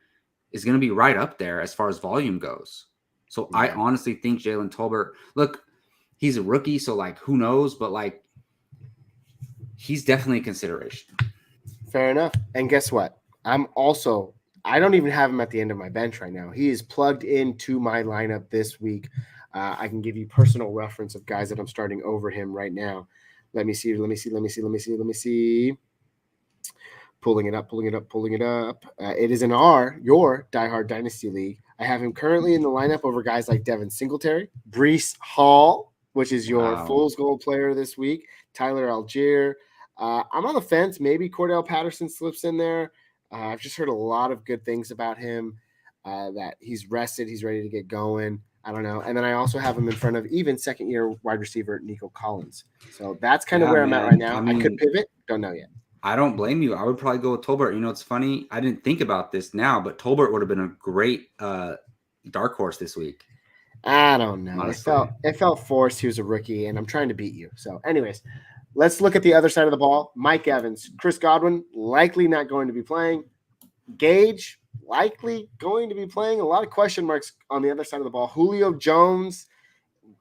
is going to be right up there as far as volume goes. So yeah. I honestly think Jalen Tolbert, look, he's a rookie, so like who knows, but like he's definitely a consideration. Fair enough. And guess what? I don't even have him at the end of my bench right now. He is plugged into my lineup this week. I can give you personal reference of guys that I'm starting over him right now. Let me see. Pulling it up. It is in your diehard dynasty league. I have him currently in the lineup over guys like Devin Singletary, Breece Hall, which is your Fool's Gold player this week, Tyler Algier. I'm on the fence. Maybe Cordell Patterson slips in there. I've just heard a lot of good things about him, that he's rested, he's ready to get going. I don't know. And then I also have him in front of even second-year wide receiver Nico Collins. So that's kind of where I'm at right now. I could pivot. Don't know yet. I don't blame you. I would probably go with Tolbert. You know, it's funny. I didn't think about this now, but Tolbert would have been a great dark horse this week. I don't know. It felt forced. He was a rookie, and I'm trying to beat you. So anyways, let's look at the other side of the ball. Mike Evans, Chris Godwin, likely not going to be playing. Gage, likely going to be playing. A lot of question marks on the other side of the ball. Julio Jones.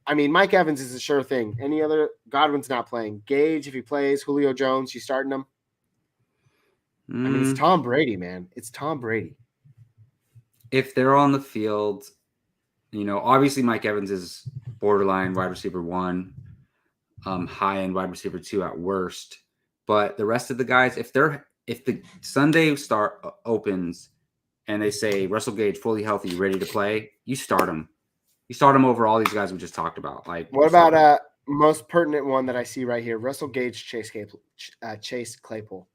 I mean, Mike Evans is a sure thing. Any other? Godwin's not playing. Gage, if he plays, Julio Jones, you starting him? I mean, it's Tom Brady, man. It's Tom Brady. If they're on the field, obviously Mike Evans is borderline wide receiver 1. High-end wide receiver 2 at worst. But the rest of the guys, if the Sunday start opens and they say Russell Gage fully healthy, ready to play, you start him. You start him over all these guys we just talked about. Like, what about most pertinent one that I see right here? Russell Gage, Chase Claypool.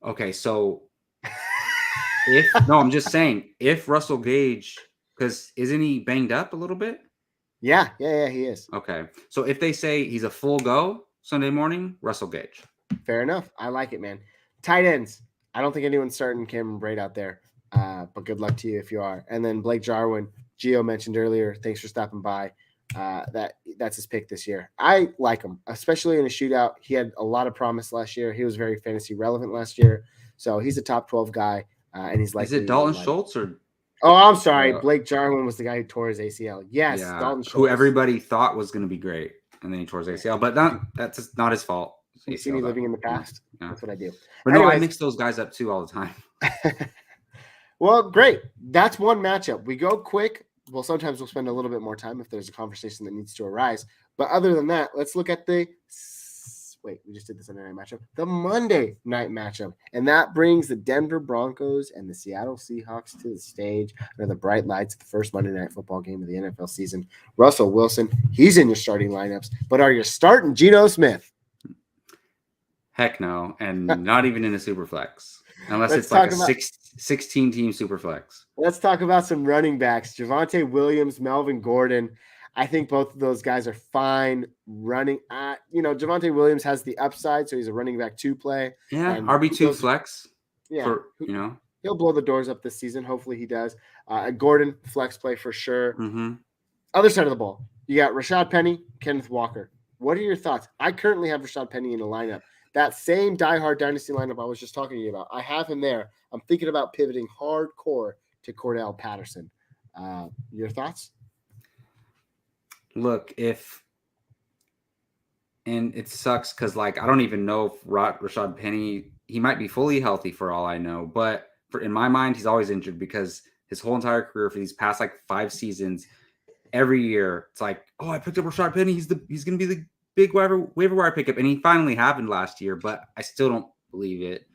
Okay, so I'm just saying, if Russell Gage, because isn't he banged up a little bit? Yeah, he is. Okay. So if they say he's a full go Sunday morning, Russell Gage. Fair enough. I like it, man. Tight ends. I don't think anyone's starting Cameron Braid out there, but good luck to you if you are. And then Blake Jarwin, Gio mentioned earlier. Thanks for stopping by. That's his pick this year. I like him, especially in a shootout. He had a lot of promise last year. He was very fantasy relevant last year. So he's a top 12 guy, and he's Is it likely Dalton like. Schultz or Oh, I'm sorry. uh, Blake Jarwin was the guy who tore his ACL. Yes, yeah, Dalton who Schultz. everybody thought was going to be great, and then he tore his ACL, but that's just not his fault. You see ACL me that living in the long. past. Yeah, That's what I do. but no, I Anyways, mix those guys up too all the time. well, great. That's one matchup. We go quick. Well, sometimes we'll spend a little bit more time if there's a conversation that needs to arise. But other than that, let's look at the wait. We just did the Sunday night matchup, the Monday night matchup, and that brings the Denver Broncos and the Seattle Seahawks to the stage under the bright lights of the first Monday night football game of the NFL season. Russell Wilson, he's in your starting lineups, but are you starting Geno Smith? Heck no, and not even in a super flex, unless Let's it's like talk a about 16-team super flex. Let's talk about some running backs. Javonte Williams, Melvin Gordon. I think both of those guys are fine running. Javonte Williams has the upside, so he's a running back 2 play. Yeah, And RB2 flex. Yeah, for he'll blow the doors up this season. Hopefully he does. Gordon, flex play for sure. Mm-hmm. Other side of the ball, you got Rashad Penny, Kenneth Walker. What are your thoughts? I currently have Rashad Penny in the lineup. That same diehard dynasty lineup I was just talking to you about. I have him there. I'm thinking about pivoting hardcore to Cordell Patterson. Your thoughts? Look, and it sucks because I don't even know if Rashad Penny, he might be fully healthy for all I know, but in my mind, he's always injured because his whole entire career for these past 5 seasons, every year it's I picked up Rashad Penny. He's going to be the big waiver wire pickup, and he finally happened last year, but I still don't believe it.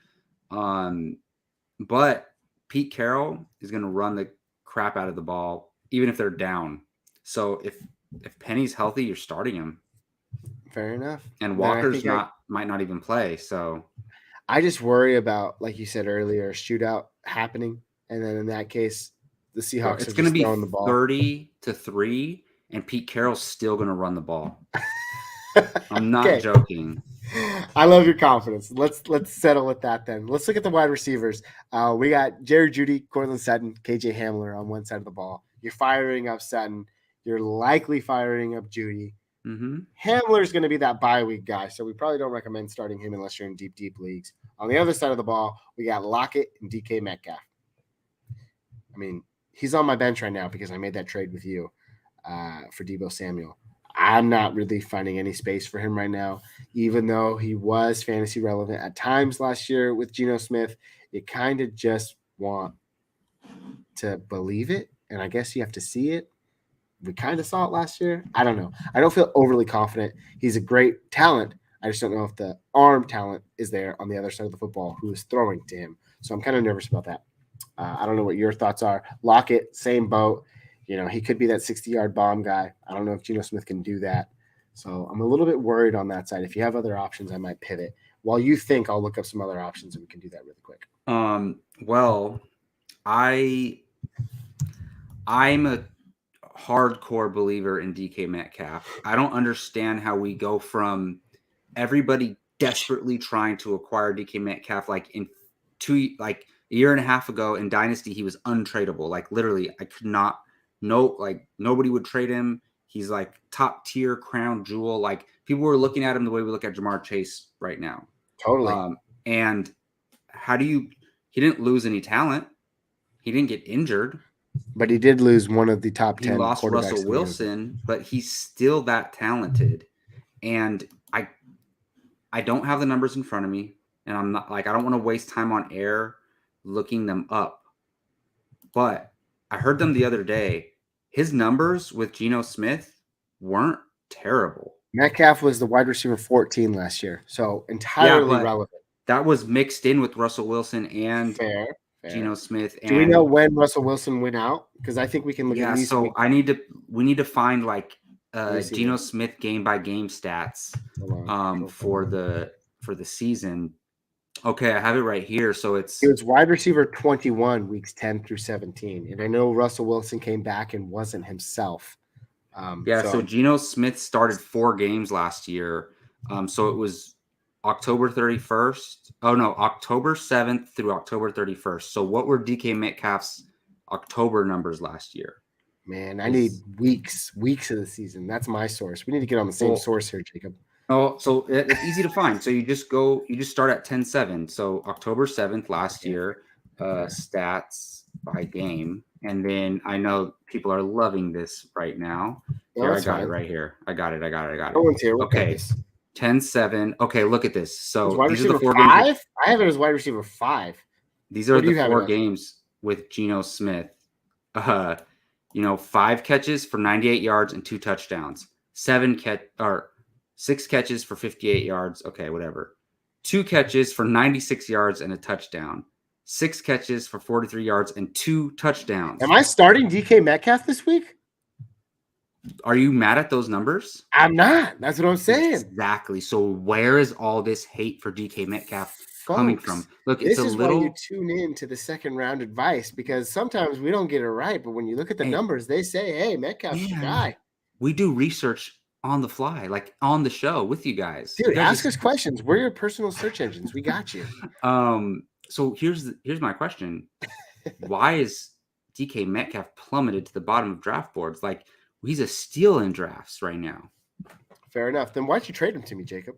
But Pete Carroll is going to run the crap out of the ball, even if they're down. So if Penny's healthy, you're starting him. Fair enough. And Walker's might not even play. So I just worry about, like you said earlier, a shootout happening, and then in that case, the Seahawks it's are just throwing the ball 30-3, and Pete Carroll's still going to run the ball. I'm not joking. I love your confidence. Let's settle with that then. Let's look at the wide receivers. We got Jerry Jeudy, Cortland Sutton, KJ Hamler on one side of the ball. You're firing up Sutton. You're likely firing up Jeudy. Mm-hmm. Hamler's going to be that bye week guy, so we probably don't recommend starting him unless you're in deep leagues. On the other side of the ball, we got Lockett and DK Metcalf. I mean, he's on my bench right now because I made that trade with you for Deebo Samuel. I'm not really finding any space for him right now, even though he was fantasy relevant at times last year with Geno Smith. You kind of just want to believe it, and I guess you have to see it. We kind of saw it last year. I don't know. I don't feel overly confident. He's a great talent. I just don't know if the arm talent is there on the other side of the football who is throwing to him. So I'm kind of nervous about that. I don't know what your thoughts are. Lockett, same boat. He could be that 60-yard bomb guy. I don't know if Geno Smith can do that. So I'm a little bit worried on that side. If you have other options, I might pivot. While you think, I'll look up some other options and we can do that really quick. Well, I'm a hardcore believer in DK Metcalf. I don't understand how we go from everybody desperately trying to acquire DK Metcalf a year and a half ago in Dynasty, he was untradeable. Literally, I could not. Nobody would trade him. He's top tier crown jewel. People were looking at him the way we look at Jamar Chase right now. Totally. And he didn't lose any talent. He didn't get injured. But he did lose one of the top 10 He lost quarterbacks. Russell Wilson, but he's still that talented. And I don't have the numbers in front of me, and I'm not I don't want to waste time on air looking them up. But I heard them the other day. His numbers with Geno Smith weren't terrible. Metcalf was the wide receiver 14 last year, so entirely relevant. That was mixed in with Russell Wilson and fair. Geno Smith. Do we know when Russell Wilson went out? Because I think we can look at these. So we need to find Geno Smith game by game stats for the season. Okay, I have it right here. So he was wide receiver 21 weeks 10 through 17, and I know Russell Wilson came back and wasn't himself. So Geno Smith started 4 games last year. So it was October 31st. Oh no, October 7th through October 31st. So what were DK Metcalf's October numbers last year? Man, I need weeks of the season. That's my source. We need to get on the same source here, Jacob. Oh, so it's easy to find. So you just start at 10-7. So October 7th last year, stats by game. And then I know people are loving this right now. Here, I got it right here. I got it. No one's here. We'll cut Okay. this. 10-7. Okay, look at this. It's So wide these are the receiver 4 games. 5? I have it as wide receiver 5. These are do the you have it 4 as? games with Geno Smith. 5 catches for 98 yards and 2 touchdowns. 6 catches for 58 yards. Okay, whatever. 2 catches for 96 yards and a touchdown. 6 catches for 43 yards and 2 touchdowns. Am I starting DK Metcalf this week? Are you mad at those numbers? I'm not. That's what I'm saying. Exactly. So where is all this hate for DK Metcalf coming from? Look, this is why you tune in to the second round advice, because sometimes we don't get it right. But when you look at the numbers, they say, hey, Metcalf's the guy. We do research on the fly, like on the show with you guys. Dude, ask us questions. We're your personal search engines. We got you. So here's my question. Why is DK Metcalf plummeted to the bottom of draft boards? Like, he's a steal in drafts right now. Fair enough. Then why'd you trade him to me, Jacob?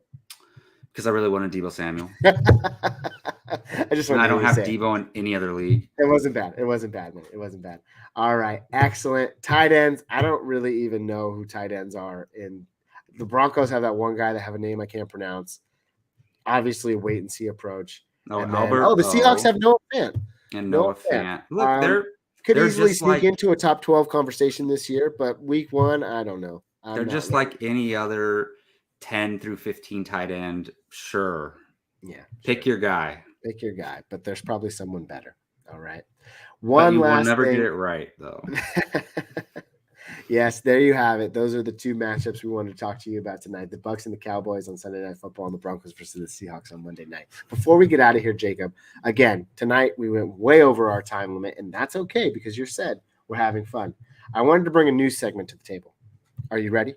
Because I really wanted Deebo Samuel. I don't have Deebo in any other league. It wasn't bad. Man. It wasn't bad. All right. Excellent. Tight ends. I don't really even know who tight ends are. In the Broncos have that one guy that have a name I can't pronounce. Obviously, a wait and see approach. Oh, and Albert. The Seahawks have Noah Fant. And Noah Fant. Look, could they're easily sneak into a top 12 conversation this year, but week 1, I don't know. They're just like any other 10 through 15 tight end. Sure. Yeah. Pick your guy. Pick your guy, but there's probably someone better. All right. But you will never get it right, though. Yes, there you have it. Those are the 2 matchups we wanted to talk to you about tonight. The Bucs and the Cowboys on Sunday Night Football, and the Broncos versus the Seahawks on Monday night. Before we get out of here, Jacob, again, tonight we went way over our time limit, and that's okay because you said we're having fun. I wanted to bring a new segment to the table. Are you ready?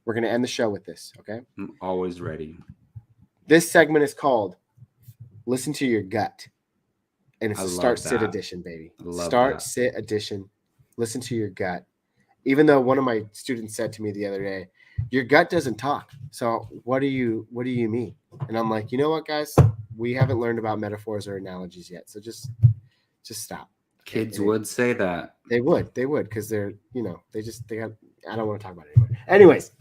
We're going to end the show with this, okay? I'm always ready. This segment is called Listen to Your Gut. And it's a start-sit edition, baby. Start-sit edition. Listen to your gut. Even though one of my students said to me the other day, your gut doesn't talk. So what do you mean? And I'm like, you know what, guys? We haven't learned about metaphors or analogies yet. So just stop. Kids would say that. They would, because they're, I don't want to talk about it anymore. Anyways,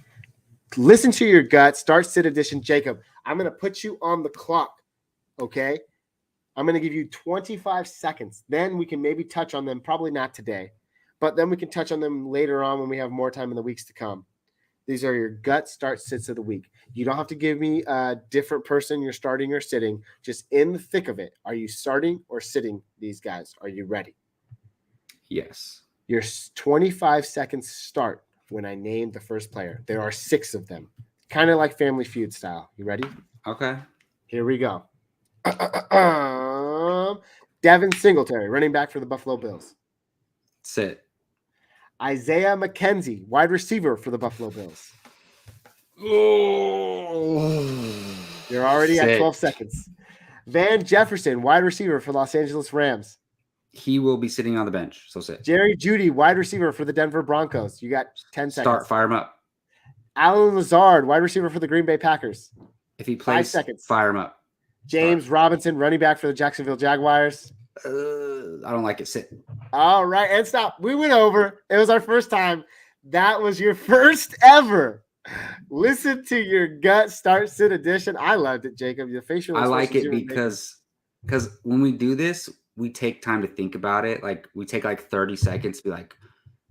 listen to your gut. Start-sit edition. Jacob, I'm going to put you on the clock. Okay? I'm going to give you 25 seconds. Then we can maybe touch on them. Probably not today. But then we can touch on them later on when we have more time in the weeks to come. These are your gut start sits of the week. You don't have to give me a different person you're starting or sitting. Just in the thick of it. Are you starting or sitting these guys? Are you ready? Yes. Your 25 seconds start when I name the first player. There are 6 of them. Kind of like Family Feud style. You ready? Okay. Here we go. Devin Singletary, running back for the Buffalo Bills. Sit. Isaiah McKenzie, wide receiver for the Buffalo Bills. Oh. You're already at 12 seconds. Van Jefferson, wide receiver for Los Angeles Rams. He will be sitting on the bench, so sit. Jerry Jeudy, wide receiver for the Denver Broncos. You got 10 seconds. Start, fire him up. Alan Lazard, wide receiver for the Green Bay Packers. If he plays, 5 seconds. Fire him up. James Robinson, running back for the Jacksonville Jaguars. I don't like it. Sit. All right, and stop. We went over. It was our first time. That was your first ever. Listen to your gut start sit edition. I loved it, Jacob. Your facial. I like it because when we do this, we take time to think about it. Like we take like 30 seconds to be like,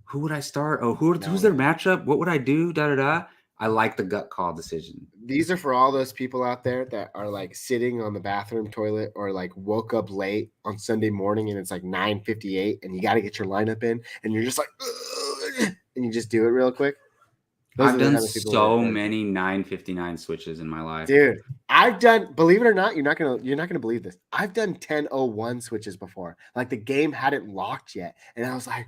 who would I start? Oh, who's their matchup? What would I do? Da da da. I like the gut call decision. These are for all those people out there that are like sitting on the bathroom toilet or like woke up late on Sunday morning and it's like 9:58 and you got to get your lineup in and you're just like, ugh, and you just do it real quick. I've done so many 9:59 switches in my life, dude. I've done, believe it or not, you're not gonna believe this. I've done 10:01 switches before. Like the game hadn't locked yet, and I was like,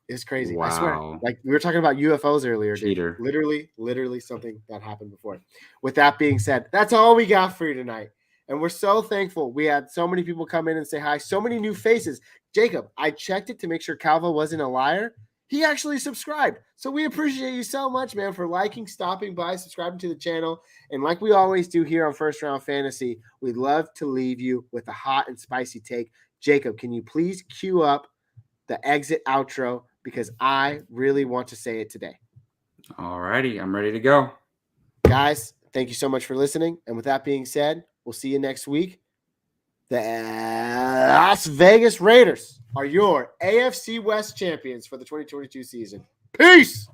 it's crazy. Wow. I swear. Like we were talking about UFOs earlier. Cheater. Dude. Literally something that happened before. With that being said, that's all we got for you tonight. And we're so thankful. We had so many people come in and say hi. So many new faces. Jacob, I checked it to make sure Calvo wasn't a liar. He actually subscribed. So we appreciate you so much, man, for liking, stopping by, subscribing to the channel. And like we always do here on First Round Fantasy, we'd love to leave you with a hot and spicy take. Jacob, can you please cue up the exit outro, because I really want to say it today. All righty, I'm ready to go. Guys, thank you so much for listening. And with that being said, we'll see you next week. The Las Vegas Raiders are your AFC West champions for the 2022 season. Peace!